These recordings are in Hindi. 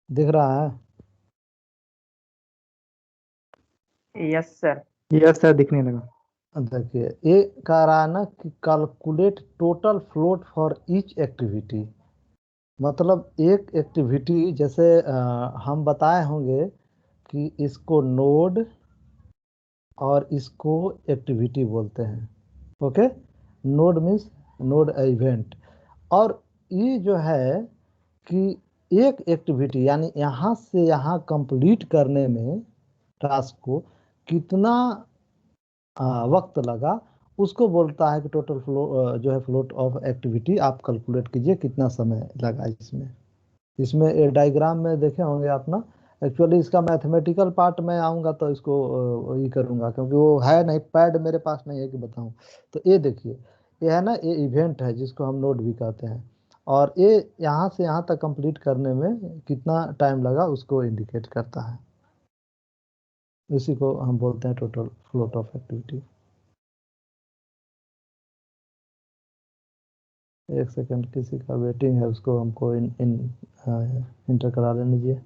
दिख रहा है? Yes sir. यस सर, दिखने लगा। देखिए, ये कह रहा है ना कि calculate total float for each activity. मतलब एक एक्टिविटी जैसे हम बताए होंगे कि इसको नोड और इसको एक्टिविटी बोलते हैं। Okay, node means node event. और ये जो है कि एक एक्टिविटी यानी यहाँ से यहाँ कंप्लीट करने में टास्क को कितना वक्त लगा, उसको बोलता है कि टोटल फ्लो जो है फ्लोट ऑफ एक्टिविटी आप कैलकुलेट कीजिए कितना समय लगा इसमें। इसमें डायग्राम में देखे होंगे आप ना। एक्चुअली इसका मैथमेटिकल पार्ट मैं आऊँगा तो इसको ये करूँगा, क्योंकि वो है नहीं, पैड मेरे पास नहीं है कि बताऊँ। तो ये देखिए, ये है ना, ये इवेंट है जिसको हम नोड भी कहते हैं, और ये यहाँ से यहाँ तक कंप्लीट करने में कितना टाइम लगा उसको इंडिकेट करता है। इसी को हम बोलते हैं टोटल फ्लोट ऑफ एक्टिविटी। एक सेकंड, किसी का वेटिंग है, उसको हमको इंटर करा लेने दीजिए।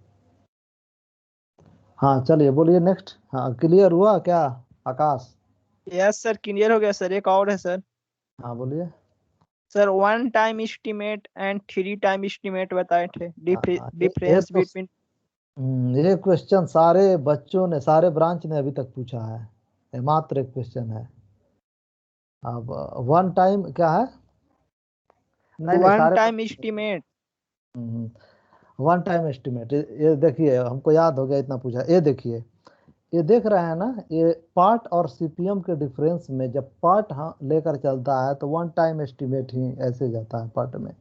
हाँ चलिए, बोलिए नेक्स्ट। हाँ, क्लियर हुआ क्या आकाश? यस सर, क्लियर हो गया सर। एक और है सर। हाँ बोलिए। Sir 1 time estimate and 3 time estimate बताए थे, हाँ, ये डिफरेंस तो बिटवीन। ये क्वेश्चन सारे बच्चों ने, सारे ब्रांच ने अभी तक पूछा है। ये मात्र एक क्वेश्चन है। अब वन टाइम क्या है? नहीं नहीं, 1 सारे time estimate. One time estimate. ये देखिए, हमको याद हो गया, इतना पूछा। ये देखिए, ये देख रहे हैं ना, ये पार्ट और सीपीएम के डिफरेंस में जब पार्ट हाँ लेकर चलता है तो वन टाइम एस्टिमेट ही ऐसे जाता है पार्ट में।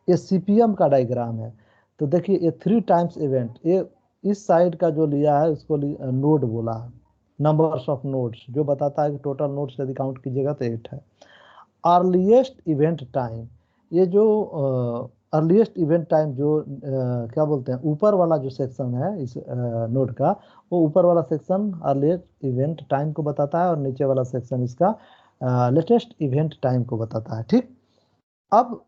ये सीपीएम का डायग्राम है। तो देखिए, ये 3 टाइम्स इवेंट, ये इस साइड का जो लिया है उसको नोड बोला है। नंबर्स ऑफ नोड्स जो बताता है कि टोटल नोड्स यदि काउंट कीजिएगा तो 8 है। अर्लीस्ट इवेंट टाइम, ये जो अर्लीस्ट इवेंट टाइम जो क्या बोलते हैं, ऊपर वाला जो सेक्शन है इस नोड का, वो ऊपर वाला सेक्शन अर्लीस्ट इवेंट टाइम को बताता है, और नीचे वाला सेक्शन इसका लेटेस्ट इवेंट टाइम को बताता है। ठीक। अब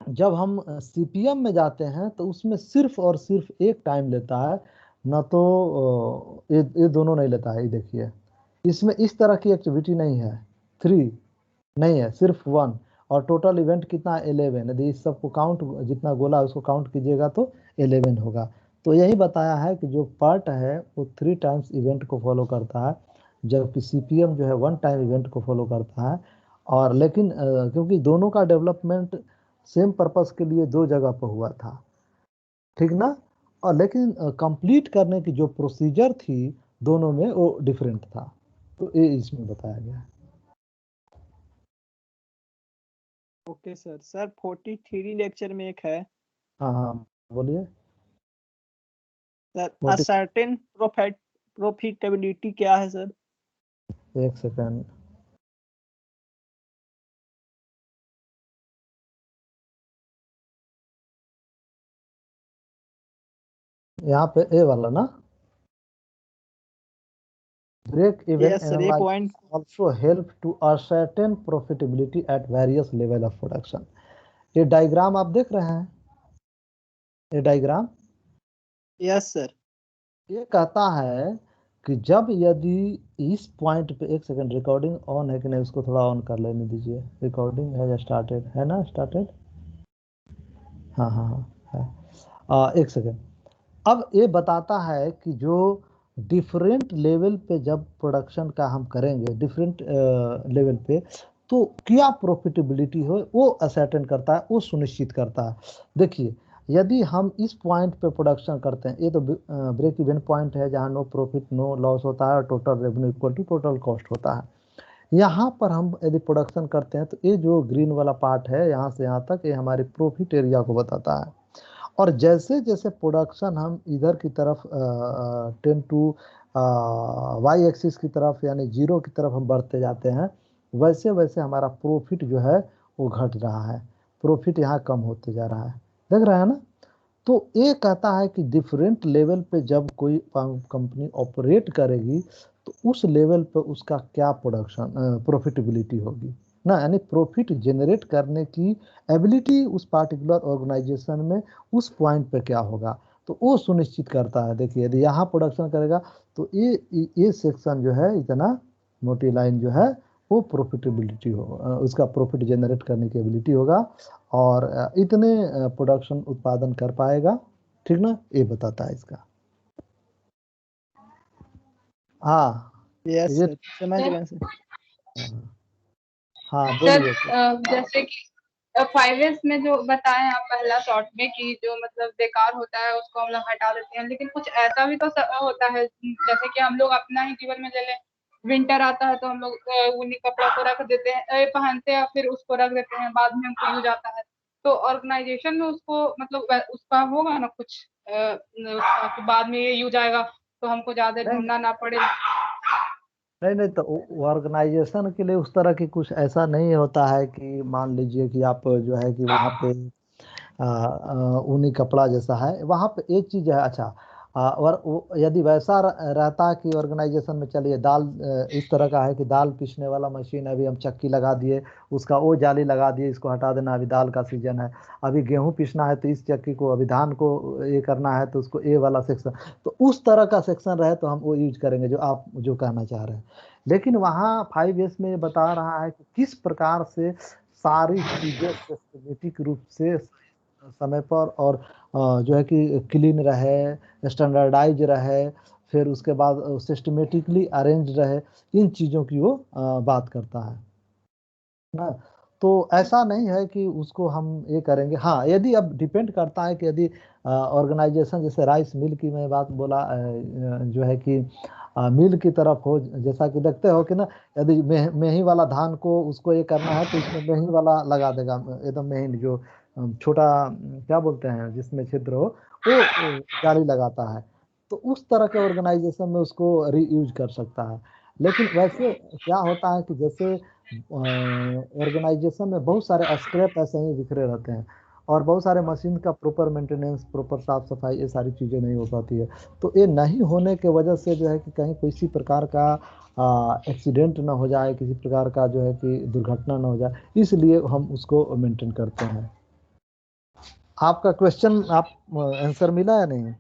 जब हम सीपीएम में जाते हैं तो उसमें सिर्फ और सिर्फ एक टाइम लेता है, ना तो ये दोनों नहीं लेता है। ये देखिए, इसमें इस तरह की एक्टिविटी नहीं है। 3 नहीं है, सिर्फ 1। और टोटल इवेंट कितना है? 11। यदि इस सबको काउंट, जितना गोला है उसको काउंट कीजिएगा तो 11 होगा। तो यही बताया है कि जो पार्ट है वो 3 टाइम्स इवेंट को फॉलो करता है, जबकि सीपीएम जो है 1 टाइम इवेंट को फॉलो करता है। और लेकिन क्योंकि दोनों का डेवलपमेंट सेम पर्पस के लिए दो जगह पर हुआ था, ठीक ना, और लेकिन कंप्लीट करने की जो प्रोसीजर थी दोनों में वो डिफरेंट था। तो ये इसमें बताया गया है। Okay sir. सर 43 लेक्चर में एक है हाँ हाँ बोलिए। Sir, What is- ascertain profitability क्या है सर? एक सेकंड। यहाँ पे ए वाला ना, ब्रेक इवन यस सर, ये analyse point. also help to ascertain profitability at various level of production। ये डायग्राम आप देख रहे हैं, ये डायग्राम यस सर। ये कहता है कि जब यदि इस पॉइंट पे, एक सेकंड, रिकॉर्डिंग ऑन है कि नहीं उसको थोड़ा ऑन कर लेने दीजिए। रिकॉर्डिंग है या स्टार्टेड है ना? स्टार्टेड। हाँ हाँ हाँ है। एक सेकंड। अब ये बताता है कि जो डिफरेंट लेवल पे जब प्रोडक्शन का हम करेंगे, डिफरेंट लेवल पे, तो क्या प्रॉफिटेबिलिटी हो वो असर्टेन करता है, वो सुनिश्चित करता है। देखिए, यदि हम इस पॉइंट पे प्रोडक्शन करते हैं, ये तो ब्रेक इवन पॉइंट है जहाँ नो प्रॉफिट नो लॉस होता है और total revenue equal to total cost होता है। यहाँ पर हम यदि प्रोडक्शन करते हैं तो ये जो ग्रीन वाला पार्ट है यहाँ से यहाँ तक, ये हमारे प्रॉफिट एरिया को बताता है। और जैसे जैसे प्रोडक्शन हम इधर की तरफ 10 टू वाई एक्सिस की तरफ यानी 0 की तरफ हम बढ़ते जाते हैं, वैसे वैसे हमारा प्रॉफिट जो है वो घट रहा है। प्रॉफिट यहाँ कम होते जा रहा है, देख रहे हैं ना। तो ये कहता है कि डिफरेंट लेवल पे जब कोई कंपनी ऑपरेट करेगी तो उस लेवल पे उसका क्या प्रोडक्शन प्रॉफिटेबिलिटी होगी ना, यानी प्रॉफिट जनरेट करने की एबिलिटी उस पार्टिकुलर ऑर्गेनाइजेशन में उस पॉइंट पे क्या होगा। तो वो सुनिश्चित करता है। देखिए यदि यहाँ प्रोडक्शन करेगा तो ये सेक्शन जो है, इतना मोटी लाइन जो है वो प्रॉफिटेबिलिटी हो, उसका प्रॉफिट जनरेट करने की एबिलिटी होगा और इतने प्रोडक्शन उत्पादन कर पाएगा, ठीक ना, ये बताता है इसका। हाँ यस ये सर, समझ गए सर। हाँ सर बोलिए। जैसे कि 5S में जो बताएं आप पहला शॉर्ट में कि जो मतलब बेकार होता है उसको हम लोग हटा देते हैं, लेकिन कुछ ऐसा भी तो होता है जैसे कि हम लोग अपना ही जीवन में ले लें, विंटर आता है तो हम लोग ऊनी कपड़ा को रख देते हैं, पहनते हैं फिर उसको रख देते हैं, बाद में हमको यूज आता है। तो ऑर्गेनाइजेशन में उसको मतलब उसका होगा ना कुछ बाद में ये यूज आएगा तो हमको ज्यादा ढूंढना ना पड़े। नहीं तो ऑर्गेनाइजेशन के लिए उस तरह की कुछ ऐसा नहीं होता है कि मान लीजिए कि आप जो है कि वहाँ पे ऊनी कपड़ा जैसा है, वहाँ पे एक चीज है। अच्छा और यदि वैसा रहता कि ऑर्गेनाइजेशन में, चलिए दाल इस तरह का है कि दाल पीसने वाला मशीन, अभी हम चक्की लगा दिए, उसका वो जाली लगा दिए, इसको हटा देना, अभी दाल का सीजन है, अभी गेहूं पीसना है तो इस चक्की को, अभी धान को ये करना है तो उसको ए वाला सेक्शन, तो उस तरह का सेक्शन रहे तो हम वो यूज करेंगे जो आप जो कहना चाह रहे हैं। लेकिन वहाँ 5S में बता रहा है कि किस प्रकार से सारी चीजें सिस्टमेटिक रूप से समय पर और जो है कि क्लीन रहे, स्टैंडर्डाइज रहे, फिर उसके बाद सिस्टमेटिकली अरेंज रहे, इन चीज़ों की वो बात करता है ना। तो ऐसा नहीं है कि उसको हम ये करेंगे। हाँ यदि अब डिपेंड करता है कि यदि ऑर्गेनाइजेशन, जैसे राइस मिल की मैं बात बोला, जो है कि मिल की तरफ हो, जैसा कि देखते हो कि ना, यदि मेही वाला धान को उसको ये करना है तो इसमें मेही वाला लगा देगा, एकदम मेही जो छोटा क्या बोलते हैं जिसमें छिद्र हो, वो जाली लगाता है। तो उस तरह के ऑर्गेनाइजेशन में उसको रीयूज कर सकता है। लेकिन वैसे क्या होता है कि जैसे ऑर्गेनाइजेशन में बहुत सारे स्क्रैप ऐसे ही बिखरे रहते हैं और बहुत सारे मशीन का प्रॉपर मेंटेनेंस, प्रॉपर साफ सफाई, ये सारी चीज़ें नहीं हो पाती है। तो ये नहीं होने के वजह से जो है कि कहीं किसी प्रकार का एक्सीडेंट ना हो जाए, किसी प्रकार का जो है कि दुर्घटना ना हो जाए, इसलिए हम उसको मेंटेन करते हैं। आपका क्वेश्चन आप आंसर मिला या नहीं?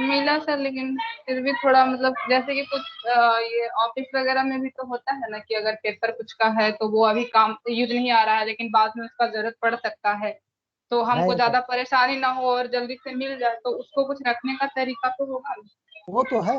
मिला सर, लेकिन फिर भी थोड़ा मतलब जैसे कि कुछ ये ऑफिस वगैरह में भी तो होता है ना कि अगर पेपर कुछ का है तो वो अभी काम यूज नहीं आ रहा है लेकिन बाद में उसका जरूरत पड़ सकता है, तो हमको नहीं ज्यादा परेशानी ना हो और जल्दी से मिल जाए, तो उसको कुछ रखने का तरीका तो होगा ना? वो तो है,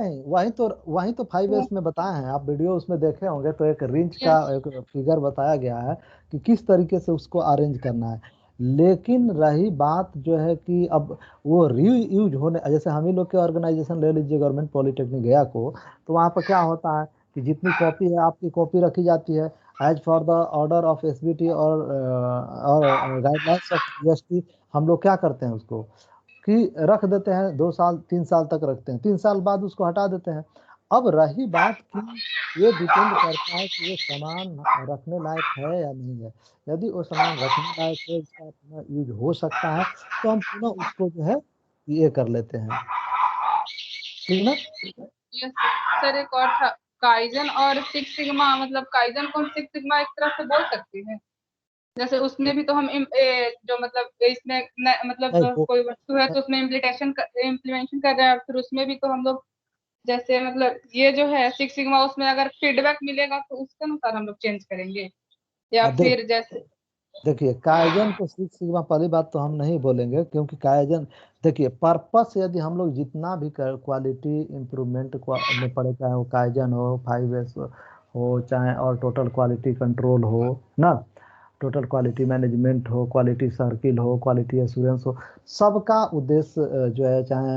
वही तो 5S में बताए हैं, आप वीडियो उसमें देखे होंगे, तो एक रिंच का यस। एक फिगर बताया गया है कि किस तरीके से उसको अरेंज करना है। लेकिन रही बात जो है कि अब वो रीयूज होने, जैसे हम ही लोग के ऑर्गेनाइजेशन ले लीजिए, गवर्नमेंट पॉलिटेक्निक गया को, तो वहाँ पर क्या होता है कि जितनी कॉपी है आपकी कॉपी रखी जाती है as per the order of SBT और गाइडलाइंस ऑफ GST। हम लोग क्या करते हैं उसको कि रख देते हैं, 2 साल 3 साल तक रखते हैं, 3 साल बाद उसको हटा देते हैं। अब रही बात कि ये डिपेंड करता है कि वो सामान रखने लायक है या नहीं है। यदि वो सामान रखने लायक है, उसका पुनः यूज हो सकता है, तो हम पुनः उसको जो है ये कर लेते हैं, ठीक ना। यस सर, एक और था काइजन और सिक्स सिग्मा, मतलब काइजन को हम सिक्स सिग्मा एक तरह से बोल सकते हैं, जैसे उसमें भी तो हम जो मतलब इसमें मतलब नहीं वो कोई वस्तु है तो उसमें इम्प्लीमेंटेशन कर रहे हैं, फिर उसमें भी तो हम लोग जैसे मतलब ये जो है सिक्स सिग्मा, उसमें अगर फीडबैक मिलेगा तो उसके अनुसार हम लोग चेंज करेंगे, या देख फिर जैसे देखिए काइजन को सिक्स सिग्मा, पहली बात तो हम नहीं बोलेंगे, क्योंकि काइजन, देखिए पर्पस यदि हम लोग जितना भी क्वालिटी इम्प्रूवमेंट में पड़े, चाहे वो काइजन हो, 5S हो, चाहे और टोटल क्वालिटी कंट्रोल हो ना, टोटल क्वालिटी मैनेजमेंट हो, क्वालिटी सर्किल हो, क्वालिटी एश्योरेंस हो, सबका उद्देश्य जो है, चाहे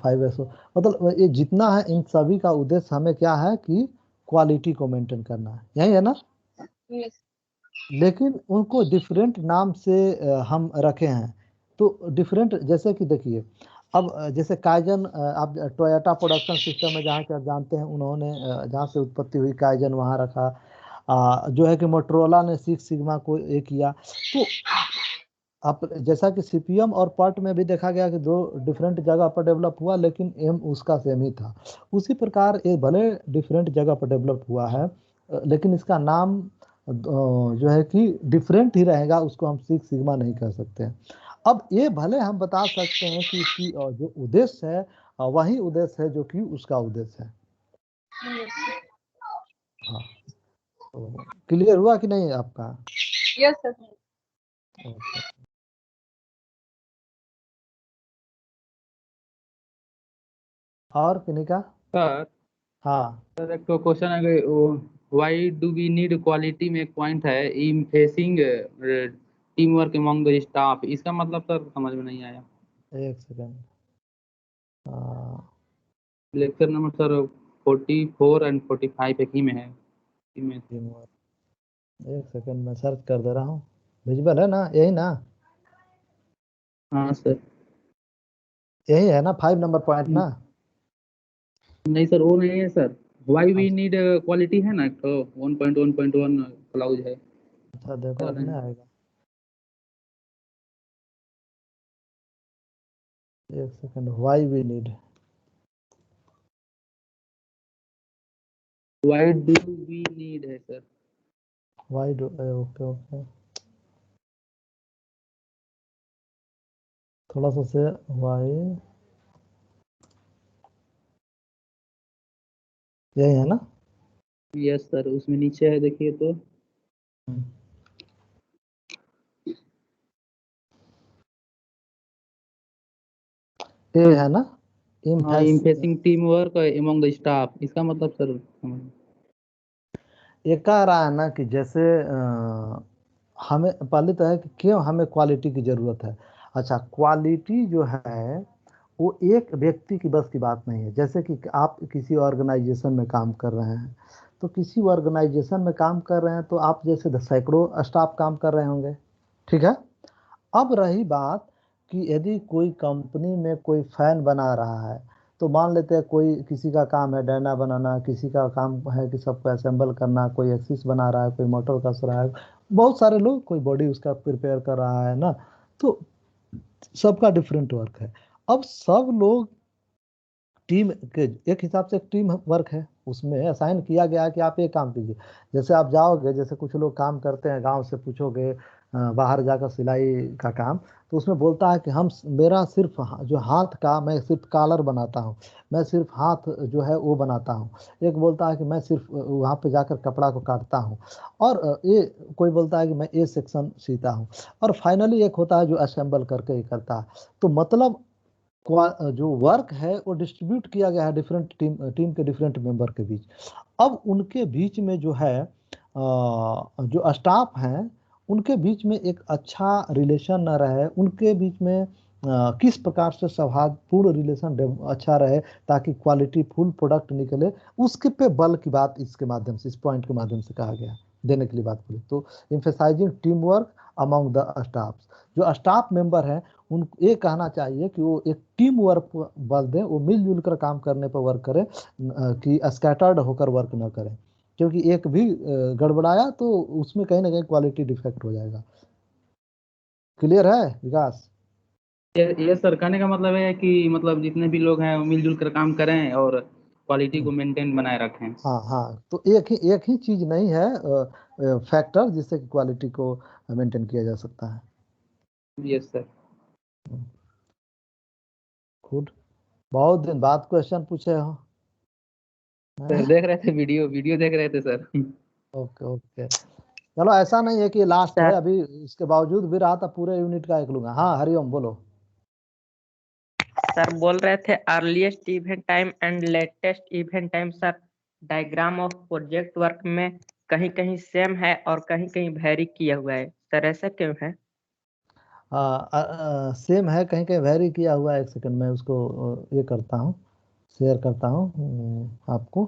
5S हो, मतलब ये जितना है, इन सभी का उद्देश्य हमें क्या है कि क्वालिटी को मेंटेन करना है, यही है ना। yes, लेकिन उनको डिफरेंट नाम से हम रखे हैं। तो डिफरेंट, जैसे कि देखिए अब जैसे काइजन, आप टोयोटा प्रोडक्शन सिस्टम में जहाँ के आप जानते हैं, उन्होंने जहाँ से उत्पत्ति हुई काइजन वहाँ रखा, जो है कि मोटरोला ने सिक्स सिग्मा को ये किया। तो आप जैसा कि CPM और PERT में भी देखा गया कि दो डिफरेंट जगह पर डेवलप हुआ, लेकिन एम उसका सेम ही था। उसी प्रकार ये भले डिफरेंट जगह पर डेवलप हुआ है, लेकिन इसका नाम जो है कि डिफरेंट ही रहेगा, उसको हम सिक्स सिग्मा नहीं कह सकते हैं। अब ये भले हम बता सकते हैं कि इसकी जो उद्देश्य है वही उद्देश्य है जो कि उसका उद्देश्य है। हाँ, तो क्लियर हुआ कि नहीं आपका? Yes sir. ओके। और किनिका? सर हाँ सर एक तो क्वेश्चन है कि why do we need quality में एक पॉइंट है in facing team work among the staff, इसका मतलब सर समझ में नहीं आया। एक second. Lecture number sir 44 and 45 एक ही में है। एक सेकंड मैं सर्च कर दे रहा हूँ। विजुअल है ना, यही ना? हाँ सर। यही है ना 5 नंबर पॉइंट ना? नहीं सर वो नहीं है sir, why we need quality है ना, तो 1.1.1 क्लाउज है। अच्छा देखो सर इसमें आएगा। एक second. Why we need, why do we need है sir. Why do, okay okay, थोड़ा सा से व्हाई, यही है ना? यस सर, उसमें नीचे है देखिए तो। ये है ना? हाँ, in facing team work among the staff, इसका मतलब सर ये कह रहा है ना कि जैसे हमें पहले तो है कि क्यों हमें क्वालिटी की ज़रूरत है। अच्छा, क्वालिटी जो है वो एक व्यक्ति की बस की बात नहीं है। जैसे कि आप किसी ऑर्गेनाइजेशन में काम कर रहे हैं, तो किसी ऑर्गेनाइजेशन में काम कर रहे हैं तो आप जैसे सैकड़ों स्टाफ काम कर रहे होंगे, ठीक है? अब रही बात कि यदि कोई कंपनी में कोई फैन बना रहा है, तो मान लेते हैं कोई किसी का काम है डायना बनाना, किसी का काम है कि सबको असेंबल करना, कोई एक्सिस बना रहा है, कोई मोटर कस रहा है, बहुत सारे लोग, कोई बॉडी उसका प्रिपेयर कर रहा है ना, तो सबका डिफरेंट वर्क है। अब सब लोग टीम के एक हिसाब से एक टीम वर्क है, उसमें असाइन किया गया है कि आप ये काम कीजिए। जैसे आप जाओगे, जैसे कुछ लोग काम करते हैं गांव से पूछोगे बाहर जाकर सिलाई का काम, तो उसमें बोलता है कि हम मेरा सिर्फ जो हाथ का, मैं सिर्फ कॉलर बनाता हूँ, मैं सिर्फ हाथ जो है वो बनाता हूँ। एक बोलता है कि मैं सिर्फ वहाँ पे जाकर कपड़ा को काटता हूँ। और ये कोई बोलता है कि मैं ए सेक्शन सीता हूँ। और फाइनली एक होता है जो असेंबल करके ही करता है। तो मतलब जो वर्क है वो डिस्ट्रीब्यूट किया गया है डिफरेंट टीम के डिफरेंट मेंबर के बीच। अब उनके बीच में जो है जो स्टाफ हैं उनके बीच में एक अच्छा रिलेशन न रहे, उनके बीच में किस प्रकार से सौहार्दपूर्ण रिलेशन अच्छा रहे ताकि क्वालिटी फुल प्रोडक्ट निकले, उसके पे बल की बात इसके माध्यम से, इस पॉइंट के माध्यम से कहा गया देने के लिए बात करें तो emphasizing team work among the staff. जो स्टाफ मेंबर हैं उन ये कहना चाहिए कि वो एक टीम वर्क बल दें, वो मिलजुल कर काम करने पर वर्क करें, कि स्कैटर्ड होकर वर्क न करें, क्योंकि एक भी गड़बड़ाया तो उसमें कहीं ना कहीं क्वालिटी डिफेक्ट हो जाएगा। क्लियर है विकास? ये सर कहने का मतलब है कि मतलब जितने भी लोग हैं वो मिलजुल कर काम करें और क्वालिटी को मेंटेन बनाए रखें। हाँ हाँ, तो एक ही चीज नहीं है फैक्टर जिससे कि क्वालिटी को मेंटेन किया जा सकता है। Yes sir. गुड, बहुत दिन बाद क्वेश्चन पूछे हो। सर देख रहे थे वीडियो देख रहे थे सर। ओके ओके, चलो ऐसा नहीं है कि लास्ट है सर अभी, इसके बावजूद भी रहा था पूरे यूनिट का एक लूंगा। हाँ हरिओम बोलो। सर बोल रहे थे earliest event time and latest event time sir diagram of project work में कहीं कहीं सेम है और कहीं कहीं वेरी किया हुआ है सर, ऐसा क्यों है? सेम है, कहीं कहीं वेरी किया हुआ है। एक सेकंड में उसको ये करता हूँ, शेयर करता हूँ आपको।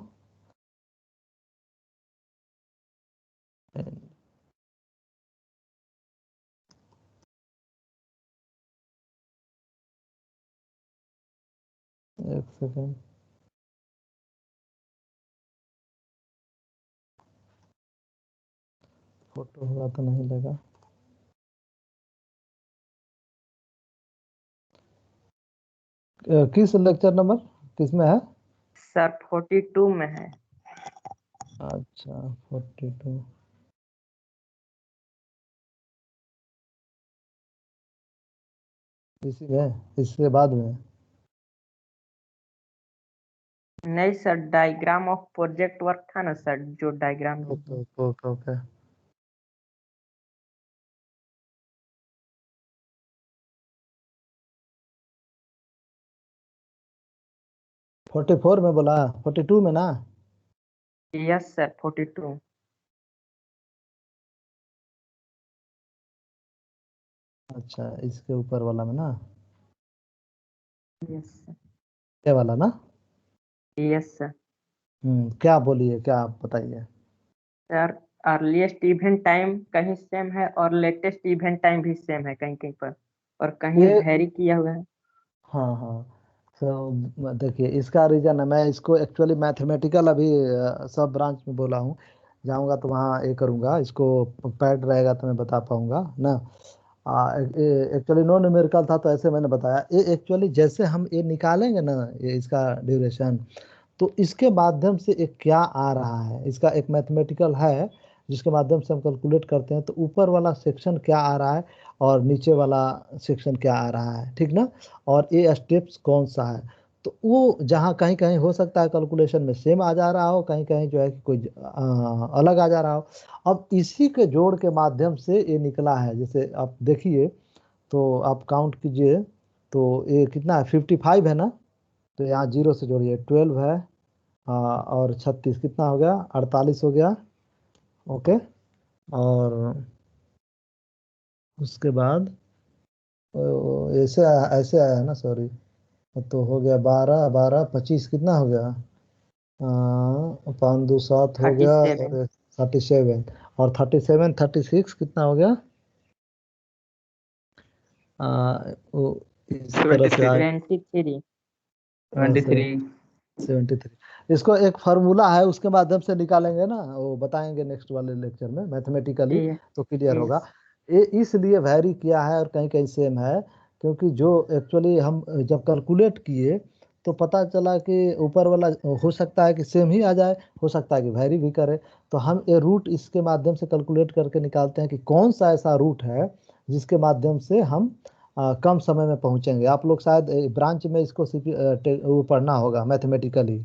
एक सेकंड, फोटो हुआ तो नहीं लगा। किस लेक्चर नंबर किस में है? सर 42 में है। अच्छा 42। इसी में, इसके बाद में। नहीं sir, diagram of project work था ना सर, जो डायग्राम ओके ओके ओके। 44 में बोला, 42 में ना? Yes sir 42। अच्छा, इसके ऊपर वाला में ना? Yes sir. ये वाला ना? Yes sir. क्या बोलिए, क्या आप बताइए। सर अर्लीस्ट इवेंट टाइम कहीं सेम है और लेटेस्ट इवेंट टाइम भी सेम है कहीं कहीं पर, और कहीं ये वेरी किया हुआ है। हाँ हाँ। तो देखिए, इसका रीजन है, मैं इसको एक्चुअली मैथमेटिकल अभी सब ब्रांच में बोला हूँ, जाऊंगा तो वहाँ ये करूंगा, इसको पैड रहेगा तो मैं बता पाऊंगा ना। एक्चुअली नॉन न्यूमेरिकल था तो ऐसे मैंने बताया। ये एक्चुअली जैसे हम ये निकालेंगे ना, ये इसका ड्यूरेशन, तो इसके माध्यम से एक क्या आ रहा है, इसका एक मैथमेटिकल है जिसके माध्यम से हम कैलकुलेट करते हैं, तो ऊपर वाला सेक्शन क्या आ रहा है और नीचे वाला सेक्शन क्या आ रहा है, ठीक ना, और ये स्टेप्स कौन सा है। तो वो जहाँ कहीं कहीं हो सकता है कैलकुलेशन में सेम आ जा रहा हो, कहीं कहीं जो है कि कोई अलग आ जा रहा हो। अब इसी के जोड़ के माध्यम से ये निकला है। जैसे आप देखिए, तो आप काउंट कीजिए, तो ये कितना है, 55 है ना? तो यहाँ जीरो से जोड़िए, 12 है, और 36 कितना हो गया, 48 हो गया। ओके, और उसके बाद ऐसे आया है ना, सॉरी। तो हो गया 12 12 25 कितना हो गया, 5 2 7 हो गया, 37। और 37, और 37 36 कितना हो गया, वो इस तरह से 73 आए। 23। 23। 73। इसको एक फार्मूला है, उसके माध्यम से निकालेंगे ना, वो बताएंगे नेक्स्ट वाले लेक्चर में मैथमेटिकली, तो क्लियर होगा। ये इसलिए वैरी किया है और कहीं कहीं सेम है, क्योंकि जो एक्चुअली हम जब कैलकुलेट किए तो पता चला कि ऊपर वाला हो सकता है कि सेम ही आ जाए, हो सकता है कि वैरी भी करे। तो हम ये रूट इसके माध्यम से कैलकुलेट करके निकालते हैं कि कौन सा ऐसा रूट है जिसके माध्यम से हम कम समय में पहुंचेंगे। आप लोग शायद ब्रांच में इसको वो पढ़ना होगा मैथमेटिकली,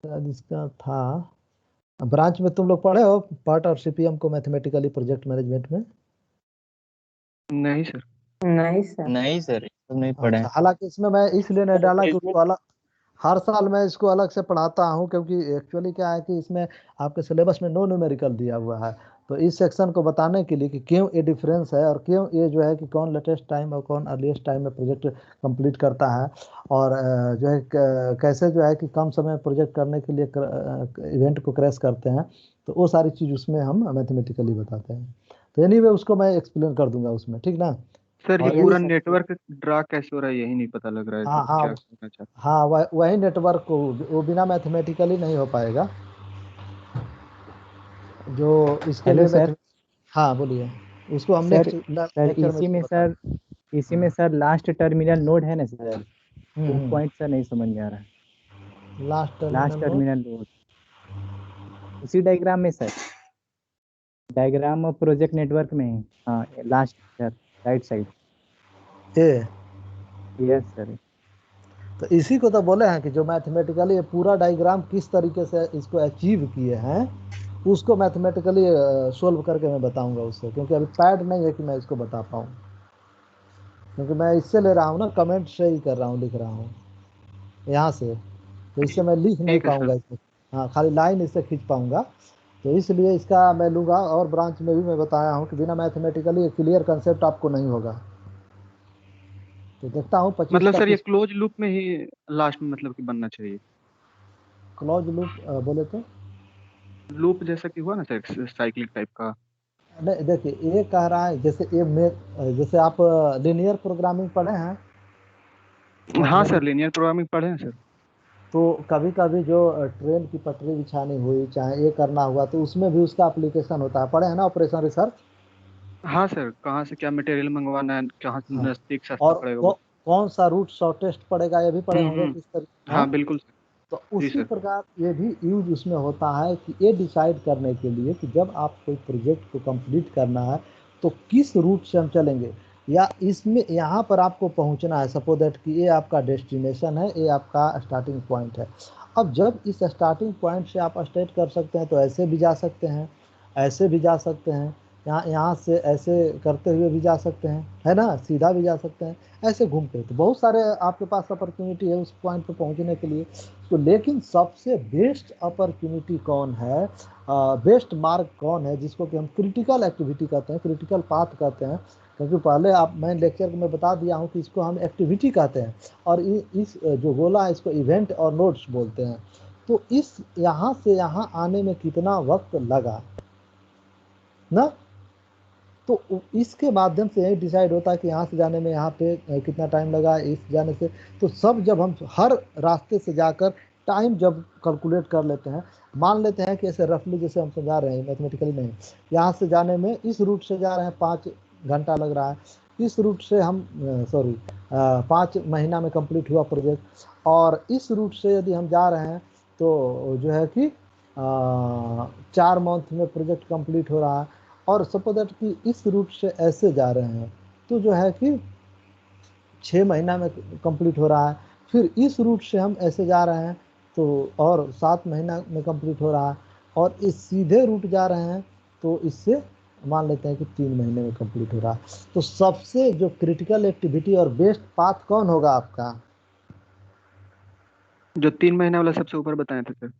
शायद इसका था ब्रांच में, तुम लोग पढ़े हो पार्ट और सीपीएम को मैथमेटिकली प्रोजेक्ट मैनेजमेंट में? नहीं सर। नहीं सर। नहीं सर, ये सब नहीं पढ़े अच्छा, हैं। हालांकि इसमें मैं इसलिए नहीं डाला कि उसको अलग, हर साल मैं इसको अलग से पढ़ाता हूँ, क्योंकि एक्चुअली क्या है कि इसमें आपके सिलेबस में नो न्यूमेरिकल दिया हुआ है। तो इस सेक्शन को बताने के लिए कि क्यों ये डिफरेंस है, और क्यों ये जो है कि कौन लेटेस्ट टाइम और कौन अर्लीस्ट टाइम में प्रोजेक्ट कंप्लीट करता है, और जो है कैसे जो है कि कम समय में प्रोजेक्ट करने के लिए इवेंट को क्रैश करते हैं, तो वो सारी चीज़ उसमें हम मैथमेटिकली बताते हैं। तो एनीवे उसको मैं एक्सप्लेन कर दूंगा उसमें, ठीक ना। सर ये और पूरा इस नेटवर्क ड्रा कैसे हो रहा है यही नहीं पता लग रहा है हाँ सर, हाँ क्या करना चाहते हाँ, वही नेटवर्क को, वो बिना मैथमेटिकली नहीं हो पाएगा, जो इसके हेलो लिए सर। हाँ बोलिए, उसको हम सर नेक्स्ट सर लेक्चर में इसको बता। इसी में सर लास्ट टर्मिनल नोड है ना सर, वो हम्म, पॉइंट सर नहीं समझ में आ रहा है। Last last terminal node. Terminal node उसी डायग्राम में sir, diagram of project network में है। हाँ लास्ट सर, राइट साइड। ए, यस सर। तो इसी को तो बोले हैं कि जो मैथमेटिकली ये पूरा डायग्राम किस तरीके से इसको अचीव किए हैं, उसको मैथमेटिकली सोल्व करके मैं बताऊंगा उससे, क्योंकि अभी पैड नहीं है कि मैं इसको बता पाऊँ, क्योंकि मैं इससे ले रहा हूँ ना, कमेंट से ही कर रहा हूँ, लिख रहा हूँ यहाँ से, तो इससे मैं लिख नहीं ठीक है सर। पाऊंगा इसमें। हाँ, खाली लाइन इससे खींच पाऊंगा। तो इसलिए इसका मैं लूँगा, और ब्रांच में भी मैं बताया हूँ कि बिना मैथमेटिकली क्लियर कंसेप्ट आपको नहीं होगा। तो देखता हूँ 25 मतलब सर ये 26 क्लोज लूप में ही लास्ट में मतलब कि बनना चाहिए। क्लोज लूप बोले तो लूप जैसा कि हुआ ना सर, साइक्लिक टाइप का। नहीं, देखिए ये कह रहा है, जैसे जैसे आप लिनियर प्रोग्रामिंग पढ़े हैं हाँ सर, मैथमेटिक्स, लीनियर प्रोग्रामिंग पढ़े हैं सर। तो कभी कभी जो ट्रेन की पटरी बिछानी हुई, चाहे ये करना हुआ, तो उसमें भी उसका एप्लीकेशन होता है, पढ़े हैं ना, ऑपरेशन रिसर्च। हाँ सर, कहाँ से क्या मटेरियल मंगवाना है, कहाँ से हाँ, नज़दीक सस्ता और पड़ेगा वो। कौन सा रूट शॉर्टेस्ट पड़ेगा, ये भी पढ़े होंगे हम्म। किस तरीके, हाँ। हाँ बिल्कुल सर। तो जी उसी सर। प्रकार ये भी यूज उसमें होता है कि ये डिसाइड करने के लिए कि जब आप कोई प्रोजेक्ट को कंप्लीट करना है तो किस रूट से हम चलेंगे। या इसमें यहाँ पर आपको पहुँचना है, सपोज दैट कि ये आपका डेस्टिनेशन है, ये आपका स्टार्टिंग पॉइंट है। अब जब इस स्टार्टिंग पॉइंट से आप स्टार्ट कर सकते हैं तो ऐसे भी जा सकते हैं, ऐसे भी जा सकते हैं, यहाँ से ऐसे करते हुए भी जा सकते हैं, है ना, सीधा भी जा सकते हैं, ऐसे घूम के। तो बहुत सारे आपके पास अपॉर्चुनिटी है उस पॉइंट पर पहुंचने के लिए। तो लेकिन सबसे बेस्ट अपॉर्चुनिटी कौन है, बेस्ट मार्ग कौन है, जिसको कि हम क्रिटिकल एक्टिविटी कहते हैं, क्रिटिकल पाथ कहते हैं, क्योंकि पहले मैं लेक्चर में बता दिया हूँ कि इसको हम एक्टिविटी कहते हैं, और इस जो गोला है इसको इवेंट और नोट्स बोलते हैं। तो इस यहाँ से यहाँ आने में कितना वक्त लगा ना, तो इसके माध्यम से यही डिसाइड होता है कि यहाँ से जाने में यहाँ पे कितना टाइम लगा, इस जाने से। तो सब जब हम हर रास्ते से जाकर टाइम जब कैलकुलेट कर लेते हैं, मान लेते हैं कि ऐसे रफली जैसे हम समझा रहे हैं, मैथमेटिकली नहीं, यहाँ से जाने में इस रूट से जा रहे हैं 5 घंटा लग रहा है, इस रूट से हम 5 महीना में कंप्लीट हुआ प्रोजेक्ट, और इस रूट से यदि हम जा रहे हैं तो जो है कि 4 मंथ में प्रोजेक्ट कंप्लीट हो रहा है। और सपोज दैट कि इस रूट से ऐसे जा रहे हैं तो जो है कि 6 महीना में कंप्लीट हो रहा है। फिर इस रूट से हम ऐसे जा रहे हैं तो और 7 महीना में कंप्लीट हो रहा है, और इस सीधे रूट जा रहे हैं तो इससे मान लेते हैं कि 3 महीने में कंप्लीट हो रहा है। तो सबसे जो क्रिटिकल एक्टिविटी और बेस्ट पाथ कौन होगा आपका? जो 3 महीने वाला सबसे ऊपर बताए थे सर।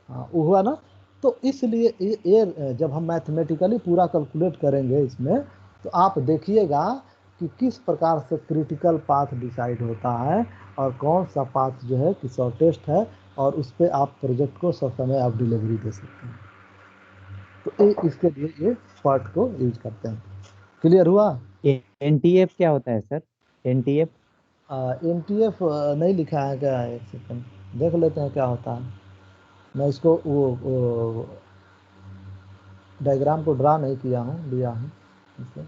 हाँ, वो हुआ ना। तो इसलिए ये जब हम मैथमेटिकली पूरा कैलकुलेट करेंगे इसमें, तो आप देखिएगा कि किस प्रकार से क्रिटिकल पाथ डिसाइड होता है, और कौन सा पाथ जो है कि शॉर्टेस्ट है, और उस पर आप प्रोजेक्ट को समय आप डिलीवरी दे सकते हैं। तो इसके लिए ये पार्ट को यूज करते हैं। क्लियर हुआ? एनटीएफ क्या होता है सर? एनटीएफ NTF नहीं लिखा है क्या? एक सेकंड देख लेते हैं क्या होता है। मैं इसको वो डायग्राम को ड्रा नहीं किया हूँ, लिया हूँ इसे।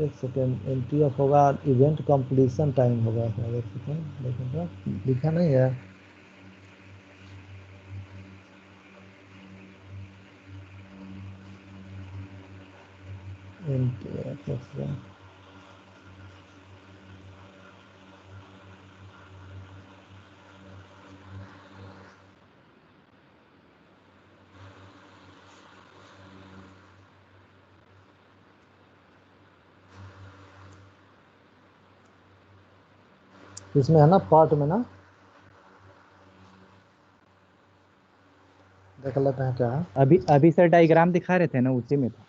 एक सेकेंड, NTF होगा इवेंट कंप्लीशन टाइम होगा शायद। एक सेकेंड देखिएगा, लिखा नहीं है। NTF इसमें है ना, पार्ट में ना, देख लेते हैं क्या है। अभी सर डायग्राम दिखा रहे थे ना, उसी में था।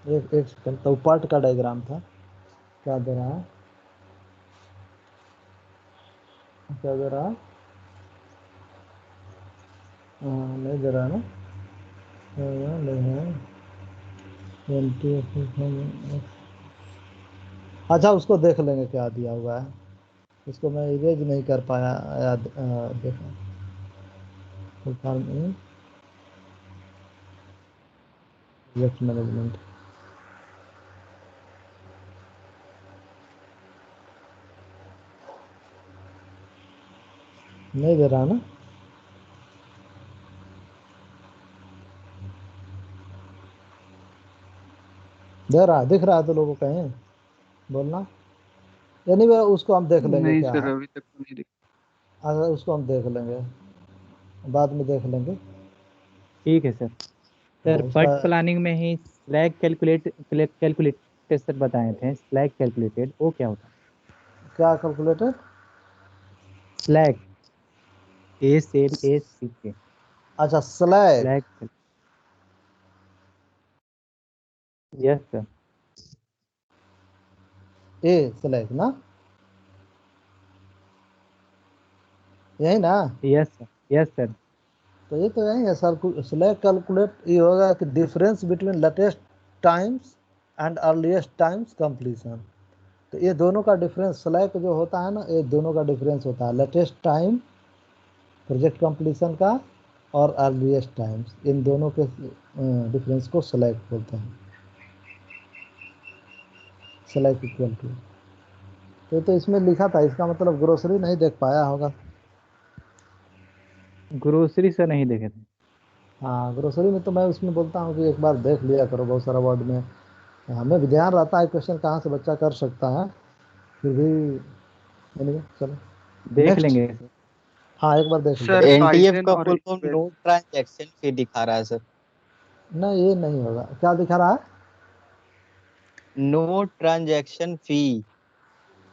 एक सेकेंड, तो पार्ट का डायग्राम था, क्या दे रहा है, क्या दे रहा है? नहीं दे रहा है ना, नहीं है। NTF अच्छा, उसको देख लेंगे क्या दिया हुआ है। इसको मैं इरेज नहीं कर पाया, याद देखा प्रोजेक्ट मैनेजमेंट। नहीं दे रहा ना, दे रहा, दिख रहा है तो लोगों को कहें बोलना। यानी वह उसको हम देख लेंगे नहीं क्या सर, है। अभी तक तो नहीं दिखा। अगर उसको हम देख लेंगे, बाद में देख लेंगे। ठीक है सर। सर उसका फर्स्ट प्लानिंग में ही स्लैग कैलकुलेटेड सर बताए थे, स्लैग कैलकुलेटेड वो क्या होता है? क्या कैलकुलेटर? स्लैग SLAC अच्छा, slag. Slag. Yes sir. Slag ना, यही ना। Yes sir, yes sir. तो ये तो यही है सर। स्लैग कैलकुलेट ये होगा कि difference between latest times and earliest times completion. तो ये दोनों का डिफरेंस, स्लैग जो होता है ना, ये दोनों का डिफरेंस होता है, लेटेस्ट टाइम प्रोजेक्ट कंप्लीशन का और अर्लीस्ट टाइम्स, इन दोनों के डिफरेंस को स्लैग बोलते हैं। स्लैग इक्वल टू, तो इसमें लिखा था, इसका मतलब ग्रोसरी नहीं देख पाया होगा। ग्रोसरी सर नहीं देखे थे। हाँ, ग्रोसरी में तो मैं उसमें बोलता हूँ कि एक बार देख लिया करो, बहुत सारा वर्ड में हमें भी ध्यान रहता है क्वेश्चन कहाँ से बच्चा कर सकता है, फिर भी anyway, चलो देख नेक्स्ट। लेंगे। हाँ, एक बार देख लीजिए। सर एनटीएफ काइजन का और फुल फॉर्म नो ट्रांजैक्शन फी दिखा रहा है सर। नहीं, ये नहीं होगा। क्या दिखा रहा है? नो ट्रांजैक्शन फी।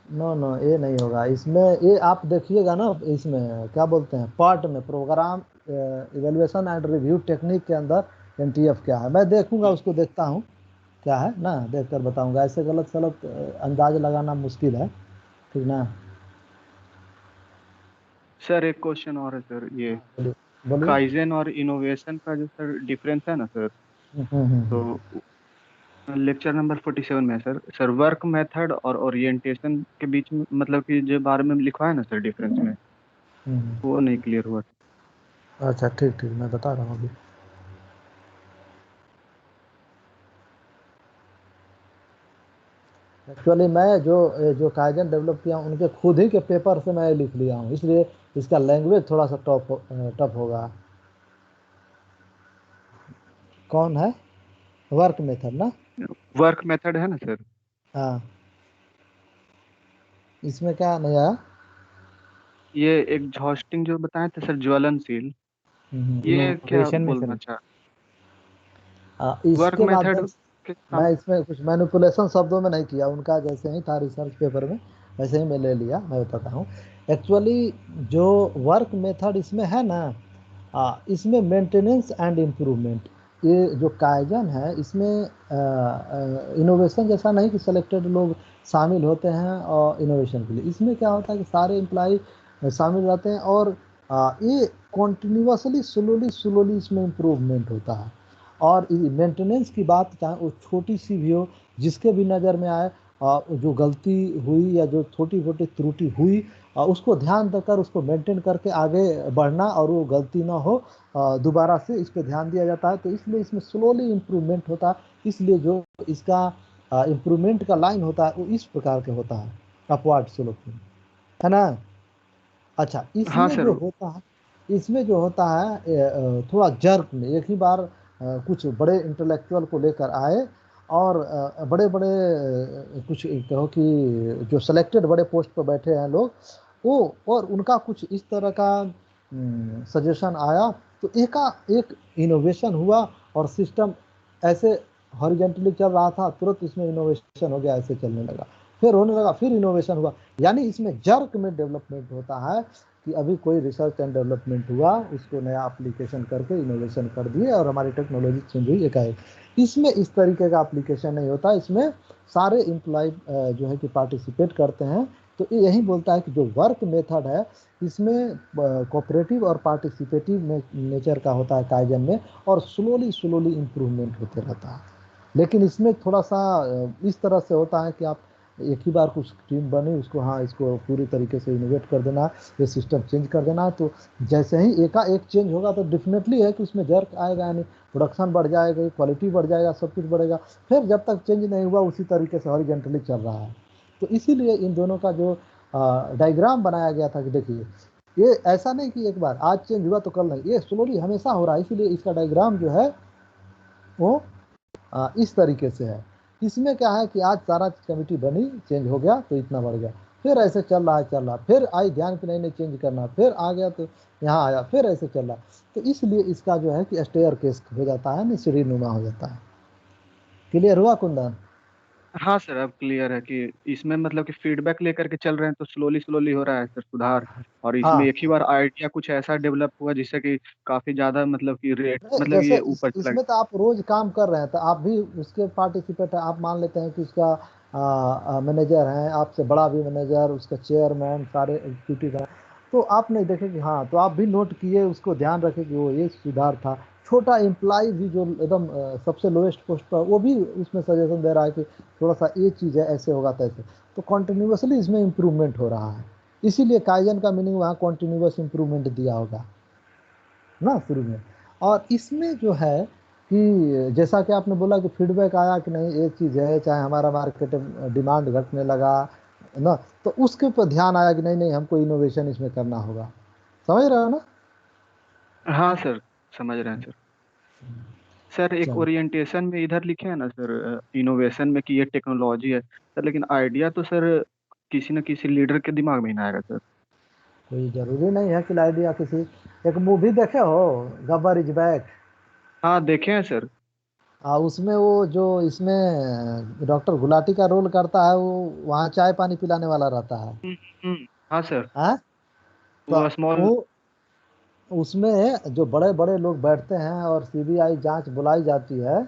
नो नो, ये नहीं होगा इसमें। ये आप देखिएगा ना, इसमें क्या बोलते हैं, पार्ट में program evaluation and review technique के अंदर एनटीएफ क्या है, मैं देखूंगा, उसको देखता हूँ क्या है ना, देख कर बताऊंगा। ऐसे गलत सलत अंदाज लगाना मुश्किल है, ठीक ना। सर एक क्वेश्चन और है सर, ये हाँ, बोलिए बोलिए। काइजन और इनोवेशन का जो सर डिफरेंस है ना सर, हम्म। तो लेक्चर नंबर 47 में है सर। सर वर्क मेथड और ओरिएंटेशन के बीच में मतलब कि जो बारे में लिखा है ना सर डिफरेंस में, हम्म। वो नहीं क्लियर हुआ। अच्छा, ठीक ठीक, मैं बता रहा हूँ अभी। एक्चुअली मैं जो काइजन डेवलप किया हूँ उनके खुद ही के पेपर से मैं लिख लिया हूँ, इसलिए इसका लैंग्वेज थोड़ा सा टफ होगा। कौन है? वर्क मेथड ना। वर्क मेथड है ना सर, हाँ, इसमें क्या नहीं आया? ये एग्जॉस्टिंग जो बताए थे सर, ज्वलनशील, ये क्या इनोवेशन में बोलना सर चाह वर्क इसके माध्यम मेथड से के मैं काम। इसमें कुछ मैनिपुलेशन शब्दों में नहीं किया, उनका जैसे ही था रिसर्च पेपर में वैसे ही मैं ले लिया। मैं बताता हूँ एक्चुअली जो वर्क मेथड इसमें है ना, इसमें मेंटेनेंस एंड इम्प्रूवमेंट, ये जो काइजन है इसमें इनोवेशन जैसा नहीं कि सेलेक्टेड लोग शामिल होते हैं और इनोवेशन के लिए। इसमें क्या होता है कि सारे एम्प्लॉय शामिल रहते हैं और ये कॉन्टिन्यूसली स्लोली स्लोली इसमें इम्प्रूवमेंट होता है। और मेंटेनेंस की बात चाहे वो छोटी सी भी हो, जिसके भी नज़र में आए जो गलती हुई या जो छोटी छोटी त्रुटि हुई, उसको ध्यान देकर उसको मेंटेन करके आगे बढ़ना और वो गलती ना हो, दोबारा से इस पर ध्यान दिया जाता है। तो इसलिए इसमें स्लोली इम्प्रूवमेंट होता है, इसलिए जो इसका इम्प्रूवमेंट का लाइन होता है वो इस प्रकार के होता है, अपवार्ड स्लोपिंग, है ना। अच्छा, हाँ इसमें जो सर। होता है, इसमें जो होता है थोड़ा जर्क में एक ही बार कुछ बड़े इंटेलेक्चुअल को लेकर आए और बड़े बड़े कुछ कहो कि जो सेलेक्टेड बड़े पोस्ट पर बैठे हैं लोग, वो और उनका कुछ इस तरह का सजेशन आया, तो एक इनोवेशन हुआ और सिस्टम ऐसे हॉरिजेंटली चल रहा था, तुरंत इसमें इनोवेशन हो गया, ऐसे चलने लगा, फिर होने लगा, फिर इनोवेशन हुआ। यानी इसमें जर्क में डेवलपमेंट होता है कि अभी कोई रिसर्च एंड डेवलपमेंट हुआ, उसको नया एप्लीकेशन करके इनोवेशन कर दिए और हमारी टेक्नोलॉजी चेंज हुई एकाएक। इसमें इस तरीके का एप्लीकेशन नहीं होता, इसमें सारे एम्प्लॉय जो है कि पार्टिसिपेट करते हैं। तो ये यही बोलता है कि जो वर्क मेथड है इसमें कोऑपरेटिव और पार्टिसिपेटिव नेचर का होता है काइजन में, और स्लोली स्लोली इम्प्रूवमेंट होते रहता है। लेकिन इसमें थोड़ा सा इस तरह से होता है कि आप एक ही बार कुछ टीम बनी, उसको हाँ इसको पूरी तरीके से इनोवेट कर देना, ये सिस्टम चेंज कर देना। तो जैसे ही एक चेंज होगा तो डेफिनेटली है कि उसमें जर्क आएगा, यानी प्रोडक्शन बढ़ जाएगा, क्वालिटी बढ़ जाएगा, सब कुछ बढ़ेगा। फिर जब तक चेंज नहीं हुआ उसी तरीके से हॉरिजॉन्टली चल रहा है। तो इसीलिए इन दोनों का जो डायग्राम बनाया गया था कि देखिए ये ऐसा नहीं कि एक बार आज चेंज हुआ तो कल नहीं, ये स्लोली हमेशा हो रहा है, इसीलिए इसका डायग्राम जो है वो इस तरीके से है। इसमें क्या है कि आज सारा कमेटी बनी, चेंज हो गया तो इतना बढ़ गया, फिर ऐसे चल रहा, फिर आई ध्यान कि नहीं चेंज करना, फिर आ गया तो यहाँ आया, फिर ऐसे चल रहा। तो इसलिए इसका जो है कि स्टेयर केस हो जाता है ना, सीढ़ी नुमा हो जाता है। क्लियर हुआ कुंदन? हाँ सर, अब क्लियर है कि इसमें मतलब कि फीडबैक लेकर के चल रहे हैं तो स्लोली स्लोली हो रहा है सर सुधार। और इसमें हाँ, एक ही बार आइडिया कुछ ऐसा डेवलप हुआ जिससे कि काफी ज्यादा मतलब कि रेट मतलब जैसे ये ऊपर चला इसमें तो आप रोज काम कर रहे हैं तो आप भी उसके पार्टिसिपेट हैं। आप मान लेते हैं कि उसका मैनेजर हैं, आपसे बड़ा भी मैनेजर, उसका चेयरमैन, सारे एग्जीक्यूटिव हैं, तो आप नहीं देखें कि हाँ, तो आप भी नोट किए, उसको ध्यान रखें कि वो ये सुधार था। छोटा एम्प्लॉय भी जो एकदम सबसे लोएस्ट पोस्ट पर, वो भी उसमें सजेशन दे रहा है कि थोड़ा सा ये चीज़ है, ऐसे होगा तैसे। तो कॉन्टिन्यूसली इसमें इम्प्रूवमेंट हो रहा है, इसीलिए काइजन का मीनिंग वहाँ कॉन्टिन्यूस इम्प्रूवमेंट दिया होगा ना शुरू में। और इसमें जो है कि जैसा कि आपने बोला कि फीडबैक आया कि नहीं ये चीज़ है, चाहे हमारा मार्केट डिमांड घटने लगा ना, तो उसके ऊपर ध्यान आया कि नहीं नहीं हमको इनोवेशन इसमें करना होगा। समझ रहे हो ना? हाँ सर, समझ रहे हैं सर। सर एक चलो ओरिएंटेशन में इधर लिखे हैं ना सर, इनोवेशन में कि ये टेक्नोलॉजी है सर, लेकिन आइडिया तो सर किसी न किसी लीडर के दिमाग में ही ना आएगा सर। कोई जरूरी नहीं है कि आइडिया किसी, एक मूवी देखे हो गब्बर इज बैक? हाँ देखे हैं सर। उसमें वो जो इसमें डॉक्टर गुलाटी का रोल करता है, वो वहाँ चाय पानी पिलाने वाला रहता है। हाँ सर। हाँ, तो वो स्मॉल। वो उसमें जो बड़े बड़े लोग बैठते हैं और सीबीआई जांच बुलाई जाती है,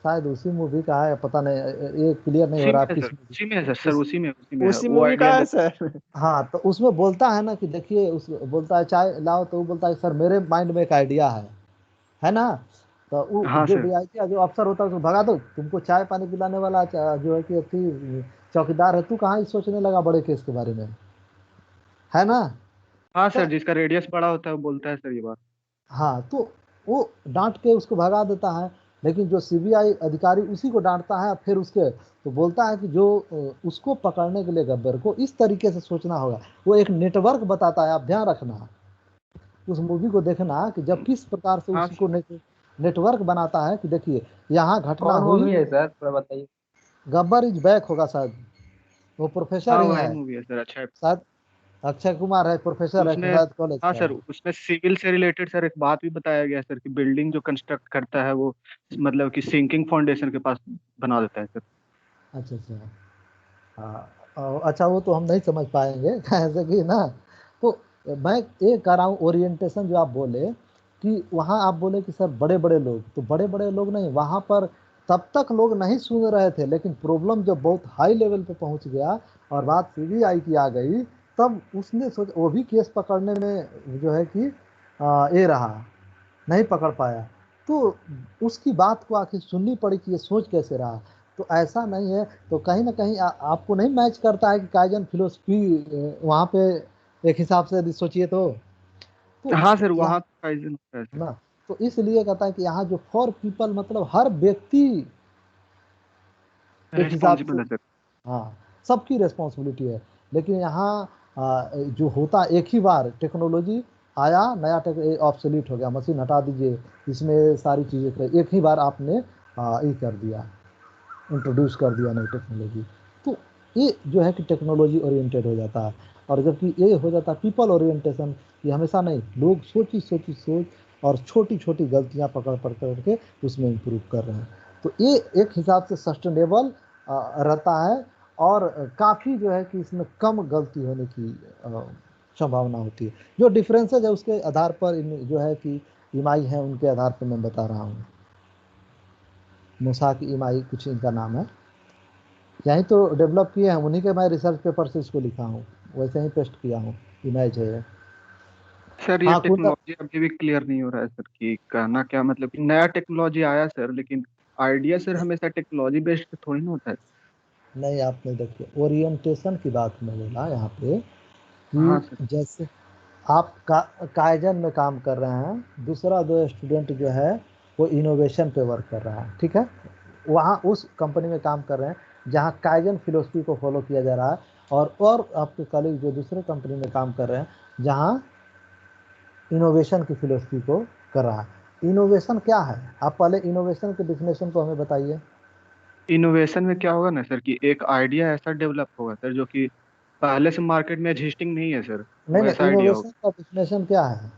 शायद उसी मूवी का है, पता नहीं, ये क्लियर नहीं हो उसी में रहा है किस सर, मूवी। उसी में है सर, सर उस उसी में है उसी वो मूवी आइडिया का है ले। सर। हाँ, तो उसमें बोलता है ना कि देखिए, उस बोलता है चाय लाओ, तो वो बोलता है सर मेरे माइंड में एक आइडिया है ना। तो वो हाँ जो सर। डीआईजी का जो अफसर होता है उसको भगा दो, तुमको चाय पानी पिलाने वाला जो है कि अति चौकीदार है, तू कहाँ ही सोचने लगा बड़े केस के बारे में, है ना। हाँ तो सर, जिसका रेडियस बड़ा होता है वो बोलता है सर ये बात। हाँ, तो वो डांट के उसको भगा देता है, लेकिन जो सीबीआई अधिकारी उसी को डांटता है, फिर उसके तो बोलता है कि जो उसको पकड़ने के लिए गब्बर को इस तरीके से सोचना होगा। वो एक नेटवर्क बताता है, आप ध्यान रखना, उस मूवी को देखना कि जब किस प्रकार से हाँ उसको नेटवर्क बनाता है कि देखिए यहाँ घटना कौन हुई। मूवी है सर, थोड़ा बताइए। गब्बर इज बैक होगा शायद, वो प्रोफेसर हाँ ही वही है मूवी है सर, अच्छा है। शायद, अक्षय कुमार है, प्रोफेसर है उसमें, शायद कॉलेज हाँ का। सर उसमें सिविल से रिलेटेड सर एक बात भी बताया गया है सर, कि बिल्डिंग जो कंस्ट्रक्ट करता है वो मतलब कि सिंकिंग फाउंडेशन के पास बना देता है सर। अच्छा अच्छा, हाँ, अच्छा वो तो हम नहीं समझ पाएंगे ऐसे कि ना। तो मैं ये कह रहा हूँ ओरिएंटेशन जो आप बोले कि वहाँ आप बोले कि सर बड़े बड़े लोग, तो बड़े बड़े लोग नहीं वहाँ पर, तब तक लोग नहीं सुन रहे थे, लेकिन प्रॉब्लम जब बहुत हाई लेवल पे पहुँच गया और बात सीबीआई की आ गई, तब उसने सोच, वो भी केस पकड़ने में जो है कि ये रहा, नहीं पकड़ पाया। तो उसकी बात को आखिर सुननी पड़ी कि ये सोच कैसे रहा। तो ऐसा नहीं है, तो कहीं ना कहीं आपको नहीं मैच करता है कि काइजन फिलोसफी वहाँ पे एक हिसाब से यदि सोचिए तो हाँ सर, यहाँ वहाँ काइजन होता है सर। ना, तो इसलिए कहता है कि यहाँ जो फॉर पीपल मतलब हर व्यक्ति एक हिसाब से, रिस्पॉन्सिबल है सर। हाँ, सबकी रिस्पॉन्सिबिलिटी है। लेकिन यहाँ जो होता एक ही बार टेक्नोलॉजी आया, नया ऑब्सोलीट हो गया, मशीन हटा दीजिए, इसमें सारी चीज़ें एक ही बार आपने ये कर दिया, इंट्रोड्यूस कर दिया नई टेक्नोलॉजी। तो ये जो है कि टेक्नोलॉजी ओरिएंटेड हो जाता है, और जबकि ये हो जाता है पीपल ओरिएंटेशन, ये हमेशा नहीं, लोग सोच और छोटी छोटी गलतियाँ पकड़ पकड़ के उसमें इम्प्रूव कर रहे हैं। तो ये एक हिसाब से सस्टेनेबल रहता है, और काफ़ी जो है कि इसमें कम गलती होने की संभावना होती है। जो डिफरेंसेज है उसके आधार पर जो है कि ईमाई है, उनके आधार पर मैं बता रहा हूँ। मूसा की ईमाई कुछ इनका नाम है, यहीं तो डेवलप किए हैं, उन्हीं के मैं रिसर्च पेपर से इसको लिखा हूँ, वैसे ही पेस्ट किया हूँ, इमेज है। सर ये हाँ कुंदन, टेक्नोलॉजी अभी भी क्लियर नहीं हो रहा है सर, कि कहना क्या मतलब कि नया टेक्नोलॉजी आया सर, लेकिन आइडिया सर हमेशा टेक्नोलॉजी बेस्ड थोड़ी ना होता है। नहीं आपने देखिए ओरिएंटेशन की बात में बोला यहाँ पे हाँ सर। कि जैसे आप काइजन में काम कर रहे हैं, दूसरा दो स्टूडेंट जो है वो इनोवेशन पे वर्क कर रहा है, ठीक है, वहाँ उस कंपनी में काम कर रहे हैं जहाँ काइजन फिलोसफी को फॉलो किया जा रहा है, और आपके कलीग जो दूसरे कंपनी में काम कर रहे हैं जहाँ इनोवेशन की फिलोसफी को कर रहा है। इनोवेशन क्या है, आप पहले इनोवेशन के डिफिनेशन को हमें बताइए। इनोवेशन में क्या होगा ना सर, कि एक आइडिया ऐसा डेवलप होगा सर जो कि पहले से मार्केट में एग्जिस्टिंग नहीं है सर, नहीं वैसा नहीं, आइडिया इनोवेशन होगा। का डिफिनेशन क्या है?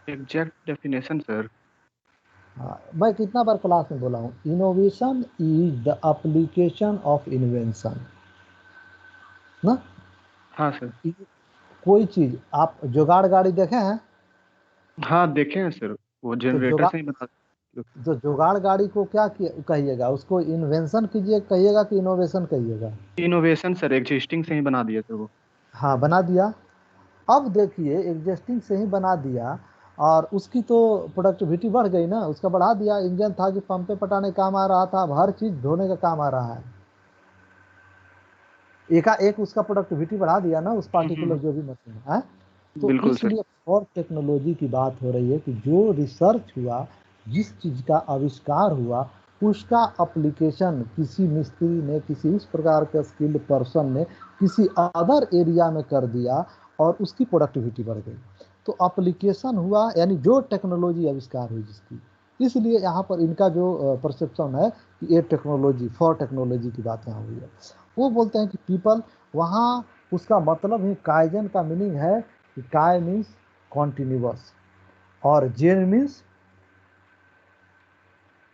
Exact definition sir. हाँ, मैं कितना बार क्लास में बोला हूँ, innovation is the application of invention ना। हाँ सर। कोई चीज, आप जुगाड़ गाड़ी देखे हैं? हाँ देखे हैं सर, वो तो जनरेटर जुगाड़, से ही बता। जो जुगाड़ गाड़ी को क्या कहिएगा, उसको इन्वेंशन कीजिए कहिएगा कि इनोवेशन कहिएगा? इनोवेशन सर, एग्जिस्टिंग से ही बना दिया सर वो। हाँ, बना दिया। अब देखिए एग्जिस्टिंग से ही बना दिया, और उसकी तो प्रोडक्टिविटी बढ़ गई ना, उसका बढ़ा दिया, इंजन था कि पंपे पटाने काम आ रहा था, अब हर चीज धोने का काम आ रहा है, एकाएक उसका प्रोडक्टिविटी बढ़ा दिया ना उस पार्टिकुलर हम्म, जो भी मशीन है। तो बिल्कुल सर। इसलिए और टेक्नोलॉजी की बात हो रही है कि जो रिसर्च हुआ, जिस चीज़ का आविष्कार हुआ, उसका एप्लीकेशन किसी मिस्त्री ने, किसी उस प्रकार का स्किल्ड पर्सन ने किसी अदर एरिया में कर दिया, और उसकी प्रोडक्टिविटी बढ़ गई। तो एप्लीकेशन हुआ, यानी जो टेक्नोलॉजी आविष्कार हुई जिसकी, इसलिए यहाँ पर इनका जो परसेप्शन है कि ये टेक्नोलॉजी, फॉर टेक्नोलॉजी की बात यहाँ हुई है। वो बोलते हैं कि पीपल, वहाँ उसका मतलब ही काइजन का मीनिंग है कि काय मीन्स कॉन्टिन्यूअस और जेन मीन्स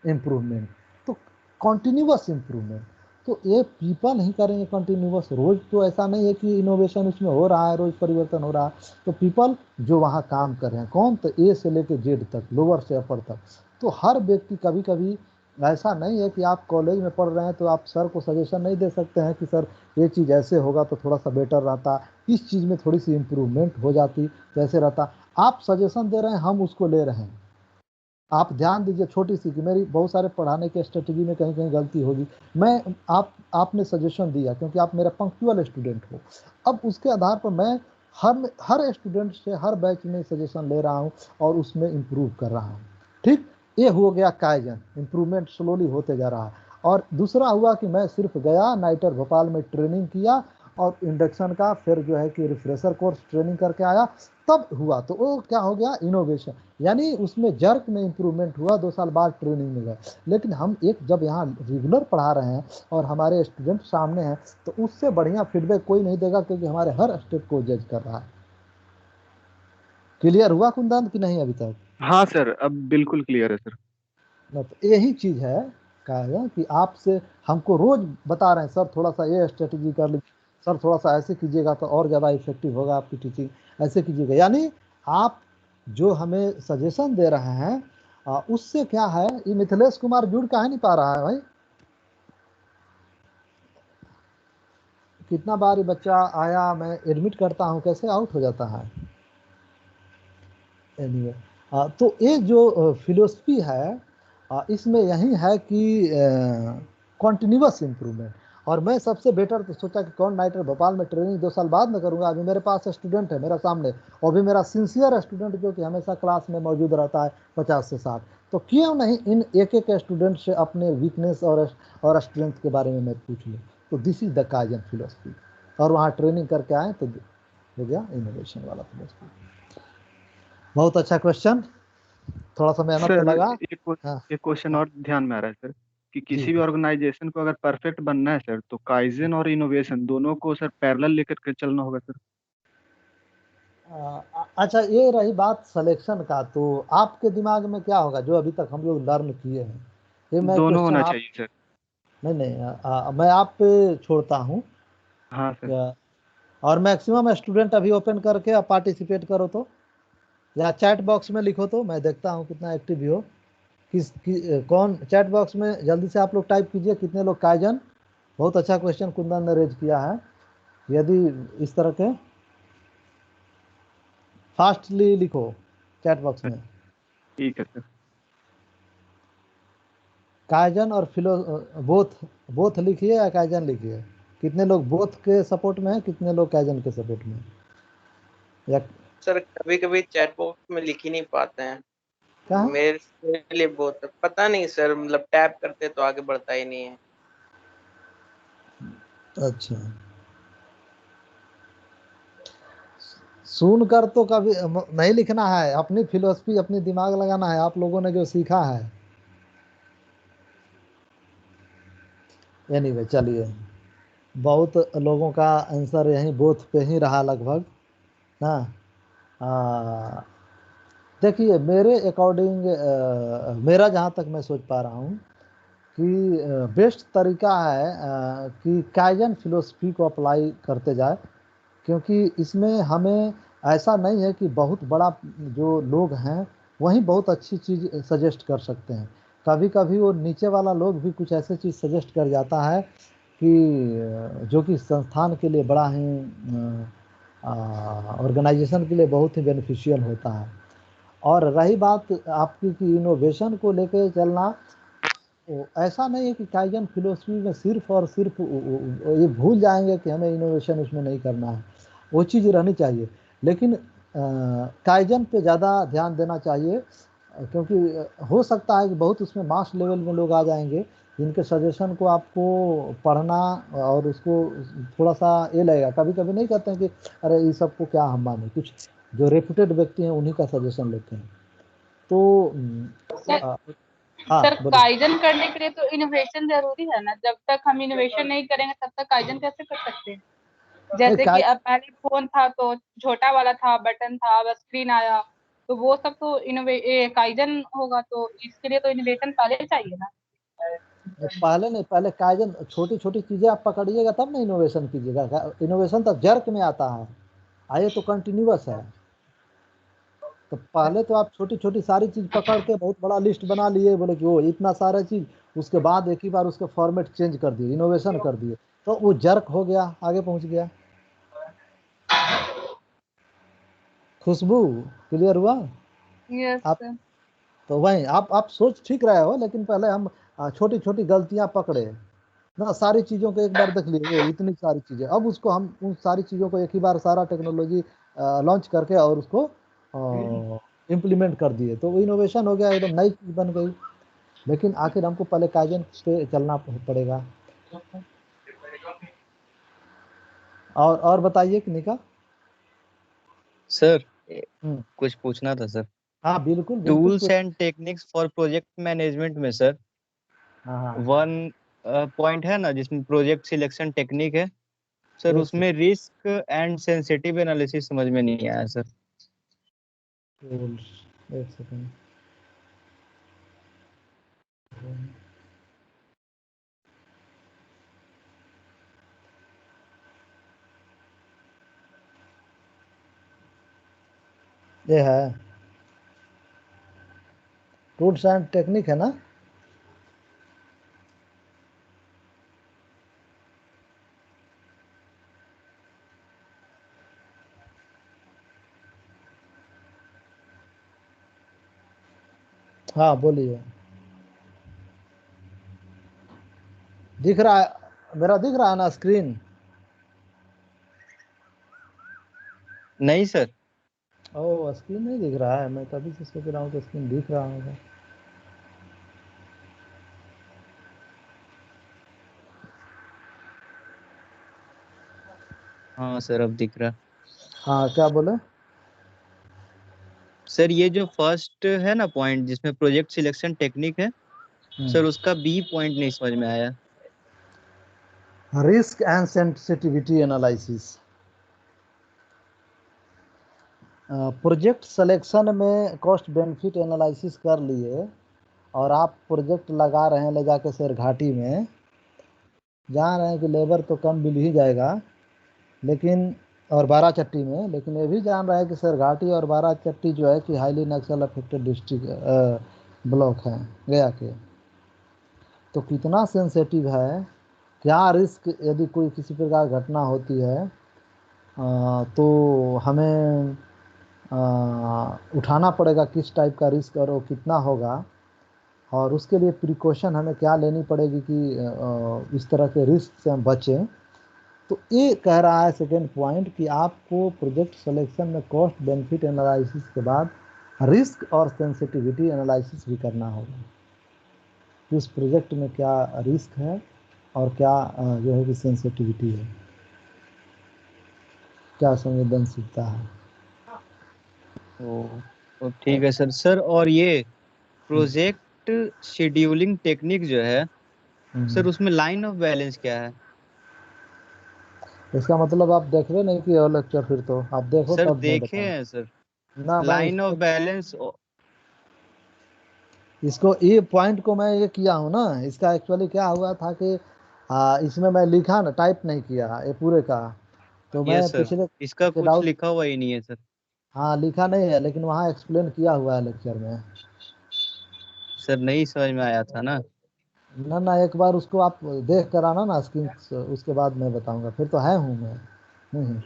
इम्प्रूवमेंट, तो कॉन्टिन्यूअस इम्प्रूवमेंट। तो ये पीपल ही करेंगे कंटिन्यूअस, रोज तो ऐसा नहीं है कि इनोवेशन उसमें हो रहा है, रोज परिवर्तन हो रहा है। तो पीपल जो वहाँ काम कर रहे हैं, कौन, तो ए से लेके जेड तक, लोअर से अपर तक। तो हर व्यक्ति, कभी कभी ऐसा नहीं है कि आप कॉलेज में पढ़ रहे हैं तो आप सर को सजेशन नहीं दे सकते हैं कि सर ये चीज़ ऐसे होगा तो थोड़ा सा बेटर रहता, इस चीज़ में थोड़ी सी इम्प्रूवमेंट हो जाती तो ऐसे रहता। आप सजेशन दे रहे हैं, हम उसको ले रहे हैं। आप ध्यान दीजिए, छोटी सी कि मेरी बहुत सारे पढ़ाने के स्ट्रेटजी में कहीं कहीं गलती होगी, मैं आपने सजेशन दिया क्योंकि आप मेरा पंक्चुअल स्टूडेंट हो। अब उसके आधार पर मैं हर स्टूडेंट से हर बैच में सजेशन ले रहा हूँ और उसमें इम्प्रूव कर रहा हूँ। ठीक, ये हो गया काइजन, इम्प्रूवमेंट स्लोली होते जा रहा है। और दूसरा हुआ कि मैं सिर्फ गया नाइटर भोपाल में ट्रेनिंग किया और इंडक्शन का, फिर जो है कि रिफ्रेशर कोर्स ट्रेनिंग करके आया, तब हुआ। तो वो क्या हो गया, इनोवेशन, यानी उसमें जर्क में इम्प्रूवमेंट हुआ, 2 साल बाद ट्रेनिंग में गए। लेकिन हम एक जब यहाँ रेगुलर पढ़ा रहे हैं और हमारे स्टूडेंट सामने हैं, तो उससे बढ़िया फीडबैक कोई नहीं देगा, क्योंकि हमारे हर स्टेप को जज कर रहा है। क्लियर हुआ कुंदन कि नहीं अभी तक? हाँ सर, अब बिल्कुल क्लियर है सर। तो यही चीज़ है कहा कि आपसे हमको रोज बता रहे हैं, सर थोड़ा सा ये स्ट्रेटजी कर लीजिए, सर थोड़ा सा ऐसे कीजिएगा तो और ज़्यादा इफेक्टिव होगा आपकी टीचिंग, ऐसे कीजिएगा। यानी आप जो हमें सजेशन दे रहे हैं उससे क्या है, ये मिथिलेश कुमार जुड़ का है नहीं पा रहा है भाई, कितना बार ये बच्चा आया, मैं एडमिट करता हूँ कैसे आउट हो जाता है। एनीवे, तो ये जो फिलोसफी है इसमें यही है कि कॉन्टिन्यूअस इम्प्रूवमेंट। और मैं सबसे बेटर तो सोचा कि कौन नाइटर भोपाल में ट्रेनिंग 2 साल बाद में करूंगा। अभी मेरे पास स्टूडेंट है मेरा सामने, और भी मेरा सिंसियर स्टूडेंट जो कि हमेशा क्लास में मौजूद रहता है 50 से 60। तो क्यों नहीं इन एक एक स्टूडेंट से अपने वीकनेस और स्ट्रेंथ के बारे में मैं पूछ लूँ। तो this is the kaizen philosophy, और वहाँ ट्रेनिंग करके आए तो हो गया इनोवेशन वाला फिलोसफी। बहुत अच्छा क्वेश्चन, थोड़ा सा मेहनत तो सर लगा। हाँ एक क्वेश्चन और ध्यान में आ रहा है सर, कि जी, किसी भी ऑर्गेनाइजेशन को अगर परफेक्ट बनना है सर, तो काइजन और इनोवेशन दोनों को सर पैरेलल लेकर के चलना होगा सर। अच्छा ये रही बात सिलेक्शन का, तो आपके दिमाग में क्या होगा जो अभी तक हम लोग लर्न किए हैं, ये मैं दोनों क्वेश्चन होना आप, चाहिए सर। नहीं मैं आप पे छोड़ता हूँ। हाँ सर। और मैक्सिमम स्टूडेंट अभी ओपन करके आप पार्टिसिपेट करो तो, या चैट बॉक्स में लिखो तो मैं देखता हूँ कितना एक्टिव हो। कौन चैट बॉक्स में जल्दी से आप लोग टाइप कीजिए कितने लोग काइजन। बहुत अच्छा क्वेश्चन कुंदन ने रेज किया है। यदि इस तरह के फास्टली लिखो चैट बॉक्स में, ठीक है सर। काइजन और फिलो बोथ लिखिए या काइजन लिखिए। कितने लोग बोथ के सपोर्ट में हैं, कितने लोग काइजन के सपोर्ट में हैं? या सर कभी कभी चैट बॉक्स में लिख ही नहीं पाते हैं। क्या है? मेरे लिए बहुत पता नहीं सर, मतलब टैप करते तो आगे बढ़ता ही नहीं है। अच्छा, सुनकर तो कभी नहीं लिखना है, अपनी फिलोसफी अपनी दिमाग लगाना है, आप लोगों ने जो सीखा है। एनीवे चलिए, बहुत लोगों का आंसर यहीं बोथ पे ही रहा लगभग। हाँ, देखिए मेरे अकॉर्डिंग, मेरा जहाँ तक मैं सोच पा रहा हूँ कि बेस्ट तरीका है कि काइजन फिलोसफी को अप्लाई करते जाए, क्योंकि इसमें हमें ऐसा नहीं है कि बहुत बड़ा जो लोग हैं वही बहुत अच्छी चीज़ सजेस्ट कर सकते हैं। कभी कभी वो नीचे वाला लोग भी कुछ ऐसे चीज़ सजेस्ट कर जाता है कि जो कि संस्थान के लिए बड़ा ही ऑर्गेनाइजेशन के लिए बहुत ही बेनिफिशियल होता है। और रही बात आपकी कि इनोवेशन को लेके चलना, ऐसा नहीं है कि काइजन फिलोसफी में सिर्फ और सिर्फ ये भूल जाएंगे कि हमें इनोवेशन उसमें नहीं करना है, वो चीज़ रहनी चाहिए। लेकिन काइजन पे ज़्यादा ध्यान देना चाहिए, क्योंकि हो सकता है कि बहुत उसमें मास लेवल में लोग आ जाएंगे जिनके सजेशन को आपको पढ़ना और उसको थोड़ा सा ये लगेगा। कभी कभी नहीं कहते हैं कि अरे ये सबको क्या हम माने, कुछ जो रेप्यूटेड व्यक्ति हैं उन्हीं का सजेशन लेते हैं। तो सर हाँ सर बोलिए। काइजन करने के लिए तो इनोवेशन जरूरी है ना, जब तक हम इनोवेशन नहीं करेंगे तब तक काइजन कैसे कर सकते हैं? नहीं, जैसे कि अब पहले फोन था तो छोटा वाला था, बटन था, बस स्क्रीन आया, तो वो सब तो काइजन होगा, तो इसके लिए तो इनोवेशन पहले चाहिए ना। पहले नहीं, पहले काइजन छोटी छोटी चीजें आप पकड़िएगा तब ना इनोवेशन कीजिएगा। इनोवेशन तो जर्क में आता है, आइए तो कंटिन्यूअस है। तो पहले तो आप छोटी छोटी सारी चीज पकड़ के बहुत बड़ा लिस्ट बना लिए, बोले कि वो इतना सारा चीज, उसके बाद एक ही बार उसके फॉर्मेट चेंज कर दिए, इनोवेशन कर दिए, तो वो जर्क हो गया, आगे पहुंच गया। खुशबू क्लियर हुआ? यस आप सर। तो वही आप सोच ठीक रहे हो, लेकिन पहले हम छोटी छोटी गलतियां पकड़े ना, सारी चीज़ों को एक बार देख लिए, वो इतनी सारी चीज़ें, अब उसको हम उन सारी चीज़ों को एक ही बार सारा टेक्नोलॉजी लॉन्च करके और उसको इम्प्लीमेंट कर दिए, तो वो इनोवेशन हो गया, एकदम नई चीज़ बन गई। लेकिन आखिर हमको पहले काइजन पे चलना पड़ेगा। और बताइए कि निका। सर हम्म, कुछ पूछना था सर। हाँ बिल्कुल बिल्कुल tools and techniques for project management में सर हाँ हाँ। वन पॉइंट है ना जिसमें प्रोजेक्ट सिलेक्शन टेक्निक है सर, एक उसमें रिस्क एंड सेंसिटिव एनालिसिस समझ में नहीं आया सर। सेकंड, एक सेकंड। ये है टूल्स एंड टेक्निक है ना? हाँ बोलिए। दिख रहा है, मेरा दिख रहा है ना स्क्रीन? नहीं सर। ओह स्क्रीन नहीं दिख रहा है, मैं तभी से सोच रहा हूँ कि स्क्रीन दिख रहा होगा। हाँ सर अब दिख रहा। हाँ क्या बोले? सर ये जो फर्स्ट है ना पॉइंट जिसमें प्रोजेक्ट सिलेक्शन टेक्निक है सर, उसका बी पॉइंट नहीं समझ में आया। Risk and sensitivity analysis. Project selection में कॉस्ट बेनिफिट एनालिसिस कर लिए, और आप प्रोजेक्ट लगा रहे हैं ले जाके शेरघाटी में, जान रहे हैं कि लेबर तो कम मिल ही जाएगा, लेकिन और बाराचट्टी में, लेकिन ये भी जान रहे हैं कि शेरघाटी और बाराचट्टी जो है कि हाईली नक्सल अफेक्टेड डिस्ट्रिक्ट ब्लॉक हैं गया के। तो कितना सेंसिटिव है, क्या रिस्क, यदि कोई किसी प्रकार घटना होती है तो हमें उठाना पड़ेगा किस टाइप का रिस्क, और वो कितना होगा, और उसके लिए प्रिकॉशन हमें क्या लेनी पड़ेगी कि इस तरह के रिस्क से हम बचें। तो ये कह रहा है सेकेंड पॉइंट कि आपको प्रोजेक्ट सिलेक्शन में कॉस्ट बेनिफिट एनालिसिस के बाद रिस्क और सेंसिटिविटी एनालिसिस भी करना होगा कि उस प्रोजेक्ट में क्या रिस्क है और क्या जो है कि सेंसिटिविटी है, क्या संवेदनशीलता है। तो ठीक है सर। सर और ये प्रोजेक्ट शेड्यूलिंग टेक्निक जो है सर, उसमें लाइन ऑफ बैलेंस क्या है? इसका मतलब आप देख रहे नहीं कि लेक्चर, फिर तो आप देखो सर तब मैं देखे बताऊँ हैं सर, ना। मैं लाइन ऑफ इसको बैलेंस। इसको ये पॉइंट को मैं ये किया हूँ ना, इसका एक्चुअली क्या हुआ था कि इसमें मैं लिखा ना, टाइप नहीं किया ये पूरे का, तो मैं यस सर, पिछले इसका के कुछ डाउट, लिखा हुआ ही नहीं है सर। हाँ लिखा नहीं है, लेकिन वहाँ एक्सप्लेन किया हुआ है लेक्चर में। सर नहीं समझ में आया था ना। ना ना, एक बार उसको आप देख कर आना ना स्क्रीन से, उसके बाद मैं बताऊंगा, फिर तो है हूँ मैं। हम्म।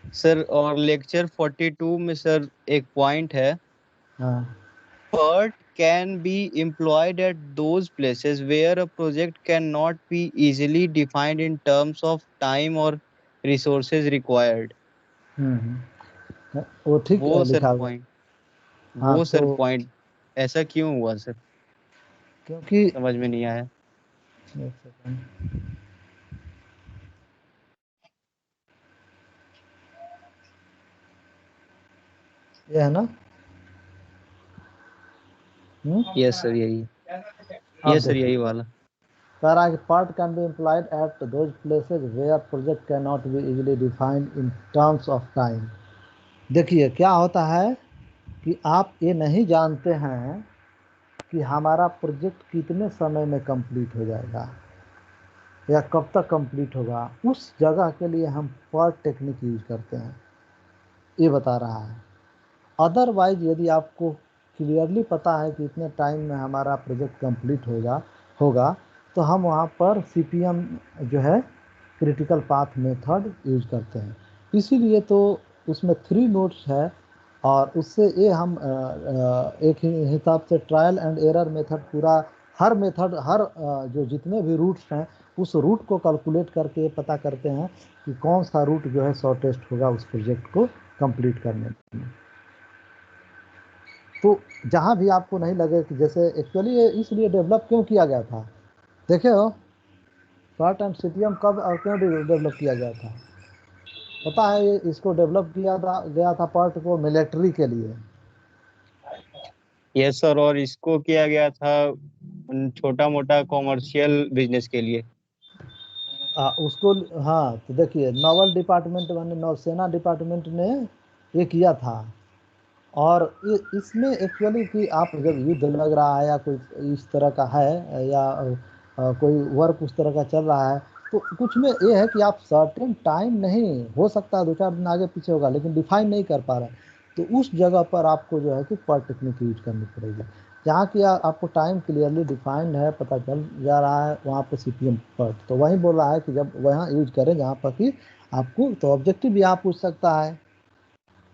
सर और लेक्चर 42 में सर एक पॉइंट है, हाँ PERT can be employed at those places where a project cannot be easily defined in terms of time or resources required। वो ठीक वो सर लिखा हुआ है। पॉइंट हाँ वो सर तो पॉइंट ऐसा क्यों हुआ सर, क्योंकि समझ में नहीं आया। एक सेकंड, ये है ना? यस सर यही अब यस सर देखिए यही वाला। कह रहा है कि PERT can be employed at those places where project can not be easily defined in terms of time. देखिए क्या होता है कि आप ये नहीं जानते हैं कि हमारा प्रोजेक्ट कितने समय में कंप्लीट हो जाएगा या कब तक कंप्लीट होगा। उस जगह के लिए हम पार्ट टेक्निक यूज करते हैं, ये बता रहा है। अदरवाइज यदि आपको क्लियरली पता है कि इतने टाइम में हमारा प्रोजेक्ट कंप्लीट होगा तो हम वहाँ पर सीपीएम जो है क्रिटिकल पाथ मेथड यूज करते हैं। इसीलिए तो उसमें 3 नोट्स है और उससे ये हम एक ही हिसाब से ट्रायल एंड एरर मेथड पूरा हर मेथड हर जो जितने भी रूट्स हैं उस रूट को कैलकुलेट करके पता करते हैं कि कौन सा रूट जो है शॉर्टेस्ट होगा उस प्रोजेक्ट को कंप्लीट करने में। तो जहाँ भी आपको नहीं लगे कि जैसे एक्चुअली ये इसलिए डेवलप क्यों किया गया था, देखे हो पार्ट एंड सीपीएम कब और क्यों डेवलप किया गया था? पता है ये इसको डेवलप किया गया था पार्ट को मिलिट्री के लिए। यस सर, और इसको किया गया था छोटा मोटा कॉमर्शियल बिजनेस के लिए। उसको हाँ तो देखिए नावल डिपार्टमेंट माने नौसेना डिपार्टमेंट ने ये किया था। और इसमें एक्चुअली कि आप जब युद्ध लग रहा है या कोई इस तरह का है या कोई वर्क उस तरह का चल रहा है तो कुछ में ये है कि आप सर्टेन टाइम नहीं हो सकता है 2-4 दिन आगे पीछे होगा लेकिन डिफाइन नहीं कर पा रहे हैं, तो उस जगह पर आपको जो है कि पार्ट टेक्निक यूज करनी पड़ेगी। जहाँ की आपको टाइम क्लियरली डिफाइंड है, पता चल जा रहा है, वहाँ पे सीपीएम पार्ट तो वही बोल रहा है कि जब वहाँ यूज करें जहाँ पर कि आपको तो ऑब्जेक्टिव भी आप पूछ सकता है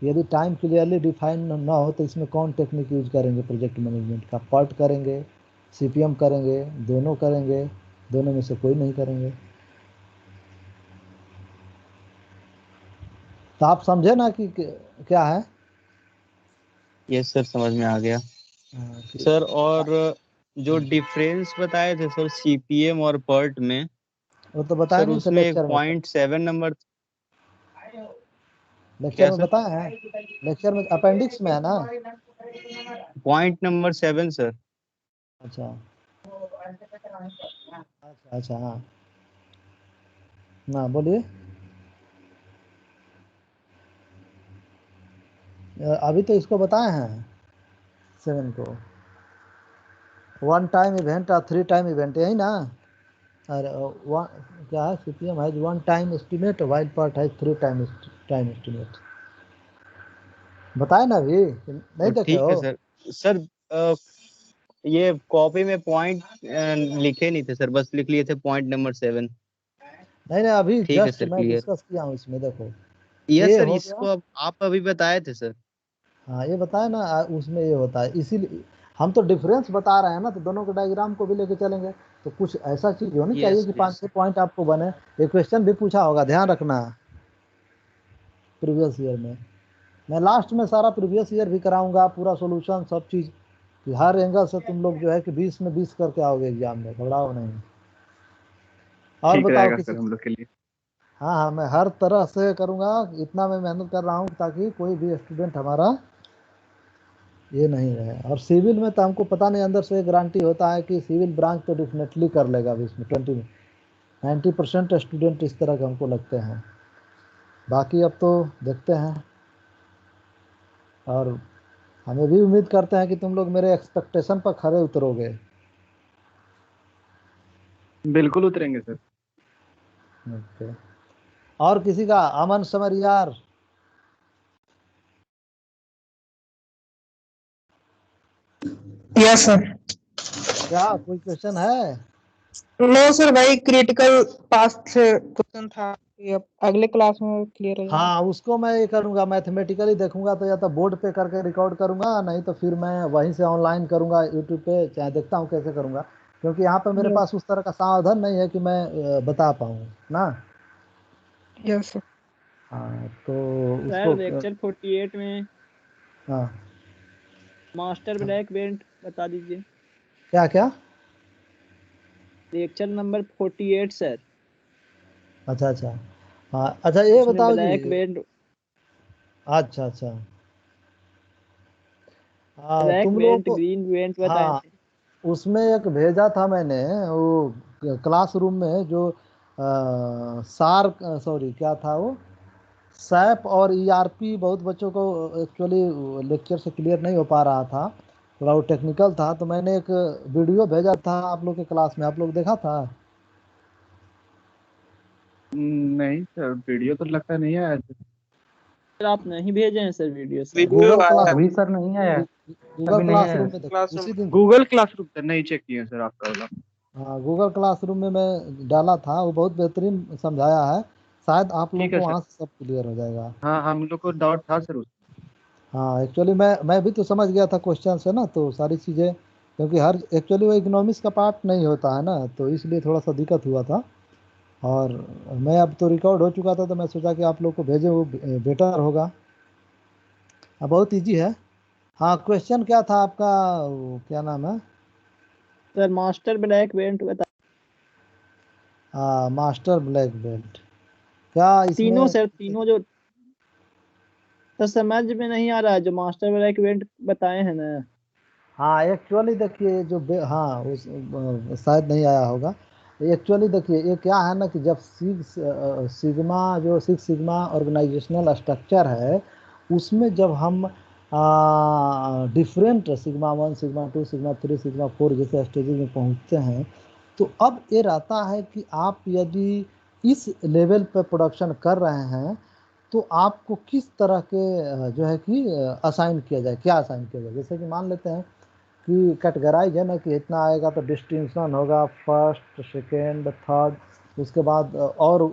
यदि टाइम क्लियरली डिफाइन ना हो तो इसमें कौन टेक्निक यूज करेंगे प्रोजेक्ट मैनेजमेंट का? पार्ट करेंगे, सीपीएम करेंगे, दोनों में से कोई नहीं करेंगे। तो आप समझे ना कि क्या है? यस सर समझ में आ गया सर। और जो डिफरेंस बताए थे सर सीपीएम और पर्ट में, वो तो बताया सर नहीं थे उसमें लेक्चर में। 0.7 नंबर लेक्चर में बताया है, लेक्चर में अपेंडिक्स में है ना। Point number 7 sir. अच्छा अच्छा हाँ ना बोलिए। अभी तो इसको बताए हैं 7 को 1 टाइम इवेंट और 3 टाइम इवेंट, यही ना? अरे क्या है सीपीएम है 1 टाइम एस्टिमेट, वाइल्ड पार्ट है 3 टाइम एस्टिमेट। बताए ना अभी नहीं देखे ठीक हो? है सर। सर ये कॉपी में पॉइंट लिखे नहीं थे सर, बस लिख लिए थे पॉइंट नंबर 7। नहीं अभी ठीक है जस्ट सर, मैं क्लियर। डिस्कस किया हूँ इसमें, देखो यस ये सर, हो इसको गया। अब आप अभी बताए थे सर। हाँ ये बताए ना उसमें ये होता है, इसीलिए हम तो डिफरेंस बता रहे हैं ना, तो दोनों के डायग्राम को भी लेके चलेंगे। तो कुछ ऐसा चीज होनी चाहिए यस कि 5-6 यस पॉइंट आपको बने। ये क्वेश्चन भी पूछा होगा, ध्यान रखना प्रीवियस ईयर में। मैं लास्ट में सारा प्रीवियस ईयर भी कराऊंगा, पूरा सॉल्यूशन सब चीज कि हर एंगल से तुम लोग जो है कि 20 में 20 करके आओगे एग्जाम में, घबराओ नहीं। और ठीक बताओ रहेगा किसी। सर हम लोग के लिए। हाँ मैं हर तरह से करूंगा, इतना मैं मेहनत कर रहा हूँ ताकि कोई भी स्टूडेंट हमारा ये नहीं रहे। और सिविल में तो हमको पता नहीं, अंदर से गारंटी होता है कि सिविल ब्रांच तो डेफिनेटली कर लेगा अभी इसमें 90% स्टूडेंट इस तरह के हमको लगते हैं। बाकी अब तो देखते हैं, और हमें भी उम्मीद करते हैं कि तुम लोग मेरे एक्सपेक्टेशन पर खरे उतरोगे। बिल्कुल उतरेंगे सर। ओके। और किसी का अमन समरियार? Yes sir. क्या कोई क्वेश्चन है? नो सर भाई, क्रिटिकल पास्ट से क्वेश्चन था, ये अब अगले क्लास में क्लियर हो जाएगा। हाँ उसको मैं ये करूँगा, मैथमेटिकली देखूंगा तो या तो बोर्ड पे करके रिकॉर्ड करूंगा, नहीं तो फिर मैं वहीं से ऑनलाइन करूंगा यूट्यूब पे, चाहे देखता हूँ कैसे करूंगा, क्योंकि यहाँ पे मेरे पास उस तरह का साधन नहीं है कि मैं बता पाऊँ ना। Yes sir. हाँ तो सर उसको लेक्चर 48 में हाँ मास्टर ब्लैक बेल्ट बता दीजिए। क्या क्या? लेक्चर नंबर 48 सर, अच्छा अच्छा हाँ अच्छा ये उसमें बताओ जी। Black belt. अच्छा अच्छा हाँ ब्लैक तुम लोगों वेंट को, ग्रीन वेंट बताए हाँ थे। उसमें एक भेजा था मैंने वो क्लासरूम में जो सार सॉरी क्या था वो सैप और ईआरपी बहुत बच्चों को एक्चुअली लेक्चर से क्लियर नहीं हो पा रहा था, थोड़ा वो टेक्निकल था, तो मैंने एक वीडियो भेजा था आप लोग के क्लास में, आप लोग देखा था? नहीं सर, वीडियो तो लगता नहीं है। सर आप नहीं भेजे हैं sir video sir. Video Google आया क्लास, है अभी सर नहीं आया, गूगल अभी नहीं आया। क्लासरूम में देखो क्लासरूम उसी दिन। गूगल क्लासरूम सर नहीं चेक किए सर आपका वाला। हाँ गूगल क्लासरूम में मैं डाला था, वो बहुत बेहतरीन समझाया है, शायद आप लोग ठीक को है सर। वहाँ से सब क्लियर हो जाएगा। हाँ हम लोग को डाउट था सर उसमें। हाँ एक्चुअली मैं भी तो समझ गया था क्वेश्चन से ना, तो सारी चीज़ें, क्योंकि हर एक्चुअली वो इकोनॉमिक्स का पार्ट नहीं होता है ना, तो इसलिए थोड़ा सा दिक्कत हुआ था। और मैं अब तो रिकॉर्ड हो चुका था, तो मैं सोचा कि आप लोग को भेजे वो बेटर होगा। अब बहुत इजी है। हाँ क्वेश्चन क्या था आपका, वो क्या नाम है? सर मास्टर ब्लैक वेंट बता। मास्टर ब्लैक बेल्ट, क्या तीनों इसमें? सर, तीनों जो तो समझ में नहीं आ रहा है, जो मास्टर ब्लैक वेंट बताए हैं ना। हाँ एक्चुअली देखिए जो हाँ उस शायद नहीं आया होगा। एक्चुअली देखिए ये क्या है ना कि जब सिग्मा जो सिक्स सिग्मा ऑर्गेनाइजेशनल स्ट्रक्चर है, उसमें जब हम different sigma one sigma two sigma three sigma four जैसे स्टेजेस में पहुंचते हैं, तो अब ये रहता है कि आप यदि इस लेवल पर प्रोडक्शन कर रहे हैं, तो आपको किस तरह के जो है कि असाइन किया जाए, क्या असाइन किया जाए। जैसे कि मान लेते हैं कि कैटेगराइज है ना कि इतना आएगा तो डिस्टिंक्शन होगा, फर्स्ट सेकेंड थर्ड, उसके बाद और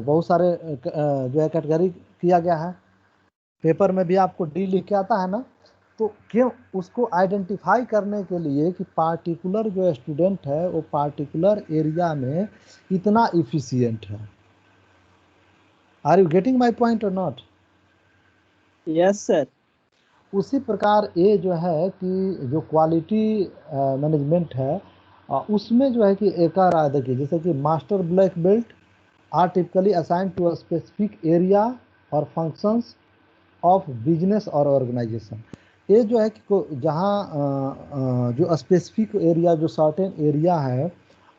बहुत सारे जो है कैटेगरी किया गया है, पेपर में भी आपको डी लिख के आता है ना। तो क्यों उसको आइडेंटिफाई करने के लिए कि पार्टिकुलर जो स्टूडेंट है वो पार्टिकुलर एरिया में इतना इफिशियंट है। Are you getting my point और नॉट? Yes sir. उसी प्रकार ये जो है कि जो क्वालिटी मैनेजमेंट है उसमें जो है कि एक आ रहा है, देखिए जैसे कि master black belt are typically assign to a specific area और फंक्शंस ऑफ बिजनेस और ऑर्गेनाइजेशन। ये जो है कि जहाँ जो स्पेसिफिक एरिया जो सर्टेन एरिया है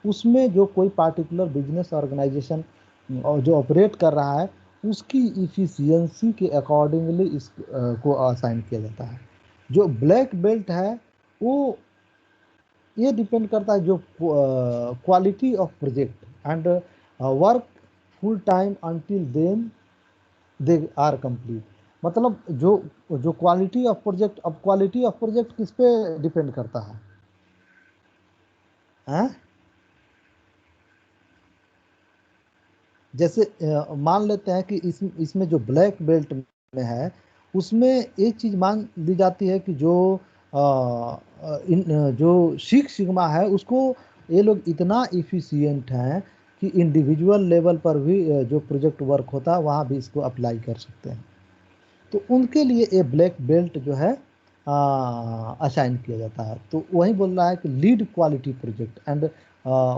उसमें जो कोई पार्टिकुलर बिजनेस ऑर्गेनाइजेशन जो ऑपरेट कर रहा है उसकी इफिशियंसी के अकॉर्डिंगली इस को असाइन किया जाता है। जो ब्लैक बेल्ट है वो ये डिपेंड करता है जो quality of project and work full time until then they are complete. मतलब जो जो क्वालिटी ऑफ प्रोजेक्ट, अब क्वालिटी ऑफ प्रोजेक्ट किस पे डिपेंड करता है हैं? जैसे मान लेते हैं कि इसमें जो ब्लैक बेल्ट में है उसमें एक चीज़ मान ली जाती है कि जो जो सिक्स सिग्मा है उसको ये लोग इतना इफिशियंट हैं कि इंडिविजुअल लेवल पर भी जो प्रोजेक्ट वर्क होता है वहाँ भी इसको अप्लाई कर सकते हैं। तो उनके लिए ये ब्लैक बेल्ट जो है असाइन किया जाता है। तो वही बोल रहा है कि lead quality project and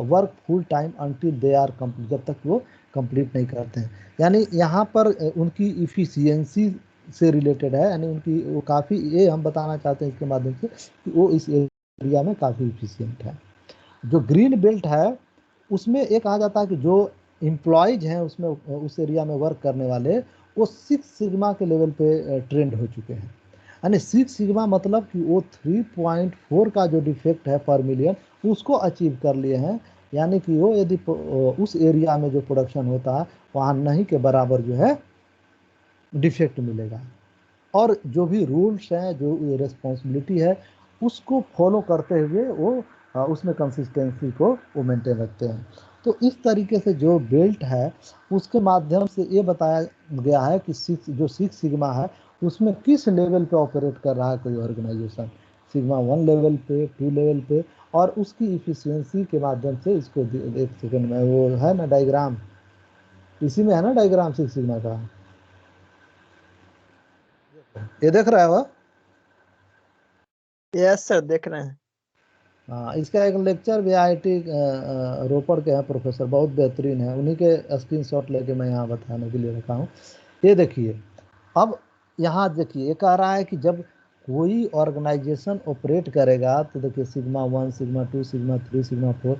work full time until they are complete, जब तक वो कंप्लीट नहीं करते हैं। यानी यहाँ पर उनकी इफिशियंसी से रिलेटेड है, यानी उनकी वो काफ़ी, ये हम बताना चाहते हैं इसके माध्यम से कि वो इस एरिया में काफ़ी इफिशियंट है। जो ग्रीन बेल्ट है उसमें एक आ जाता है कि जो एम्प्लॉयज हैं उसमें उस एरिया में वर्क करने वाले वो सिक्स सिग्मा के लेवल पे ट्रेंड हो चुके हैं। यानी सिक्स सिग्मा मतलब कि वो 3.4 का जो डिफेक्ट है पर मिलियन उसको अचीव कर लिए हैं। यानी कि वो यदि उस एरिया में जो प्रोडक्शन होता है वहाँ नहीं के बराबर जो है डिफेक्ट मिलेगा। और जो भी रूल्स हैं, जो रिस्पॉन्सिबिलिटी है उसको फॉलो करते हुए वो उसमें कंसिस्टेंसी को वो मेंटेन रखते हैं। तो इस तरीके से जो बेल्ट है उसके माध्यम से ये बताया गया है कि जो सिक्स सिग्मा है उसमें किस लेवल पे ऑपरेट कर रहा है कोई ऑर्गेनाइजेशन, सिग्मा 1 लेवल पे, 2 लेवल पे, और उसकी इफिशियंसी के माध्यम से इसको एक सेकंड में वो है ना डायग्राम, इसी में है ना डायग्राम सिक्स सिग्मा का, ये देख रहा है वो? यस सर देख रहे हैं। हाँ इसका एक लेक्चर भी IIT रोपड़ के हैं प्रोफेसर, बहुत बेहतरीन है, उन्हीं के स्क्रीनशॉट लेके मैं यहाँ बताने के लिए रखा हूँ। ये देखिए अब यहाँ देखिए ये कह रहा है कि जब कोई ऑर्गेनाइजेशन ऑपरेट करेगा तो देखिए सिग्मा 1 सिग्मा 2 सिग्मा 3 सिग्मा 4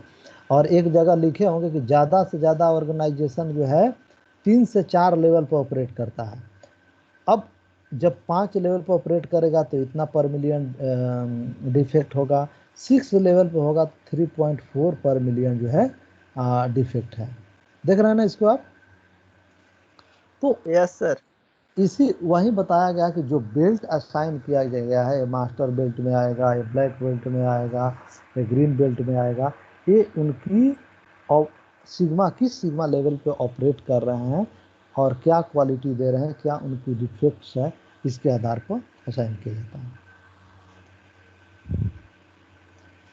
और एक जगह लिखे होंगे कि ज़्यादा से ज़्यादा ऑर्गेनाइजेशन जो है 3 से 4 लेवल पर ऑपरेट करता है। अब जब 5 लेवल पर ऑपरेट करेगा तो इतना पर मिलियन डिफेक्ट होगा, 6 लेवल पर होगा 3.4 पर मिलियन जो है डिफेक्ट है। देख रहे हैं ना इसको आप? तो यस सर। इसी वहीं बताया गया कि जो बेल्ट असाइन किया गया है, मास्टर बेल्ट में आएगा, ये ब्लैक बेल्ट में आएगा, ये ग्रीन बेल्ट में आएगा, ये उनकी और सिग्मा किस सिग्मा लेवल पे ऑपरेट कर रहे हैं और क्या क्वालिटी दे रहे हैं, क्या उनकी डिफेक्ट्स है, इसके आधार पर असाइन किया जाता है।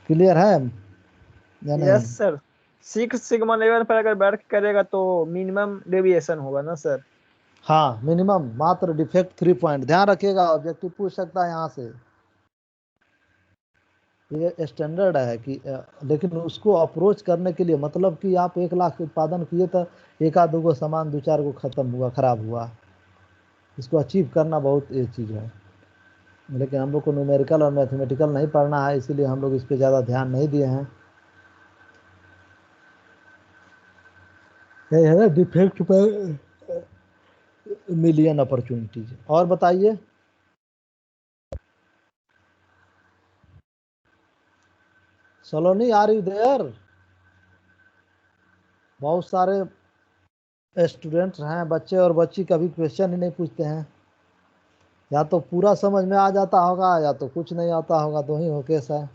क्लियर है या नहीं? Yes sir. 6 सिग्मा लेवल पर अगर बैठ के करेगा तो मिनिमम डेविएशन होगा ना सर? हाँ, मिनिमम मात्र डिफेक्ट 3 पॉइंट। ध्यान रखिएगा, ऑब्जेक्टिव पूछ सकता है यहाँ से। ये स्टैंडर्ड है कि लेकिन उसको अप्रोच करने के लिए मतलब कि आप 1 लाख उत्पादन किए तो एक आध दो सामान 2-4 को खत्म हुआ, खराब हुआ, इसको अचीव करना बहुत ये चीज़ है। लेकिन हम लोग को न्यूमेरिकल और मैथमेटिकल नहीं पढ़ना है, इसीलिए हम लोग इस पर ज़्यादा ध्यान नहीं दिए हैं। ये है ना डिफेक्ट पर मिलियन अपॉर्चुनिटीज। और बताइए, सलोनी आर यू देयर? बहुत सारे स्टूडेंट्स हैं, बच्चे और बच्ची कभी क्वेश्चन ही नहीं पूछते हैं। या तो पूरा समझ में आ जाता होगा या तो कुछ नहीं आता होगा, दो ही हो केस है।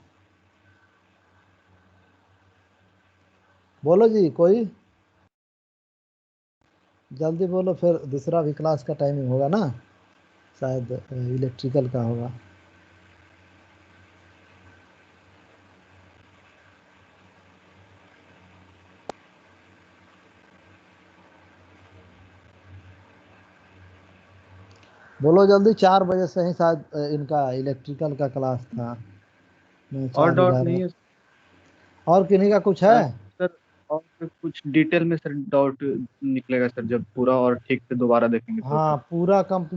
बोलो जी, कोई जल्दी बोलो, फिर दूसरा भी क्लास का टाइमिंग होगा ना, शायद इलेक्ट्रिकल का होगा। बोलो जल्दी, 4 बजे से ही शायद इनका इलेक्ट्रिकल का क्लास था। मैं और 4 डाउट 11 नहीं है और किन्हीं का कुछ है? सर? और फिर कुछ डिटेल में सर डाउट निकलेगा सर जब पूरा और ठीक से दोबारा देखेंगे तो? हाँ, पूरा कंप्लीट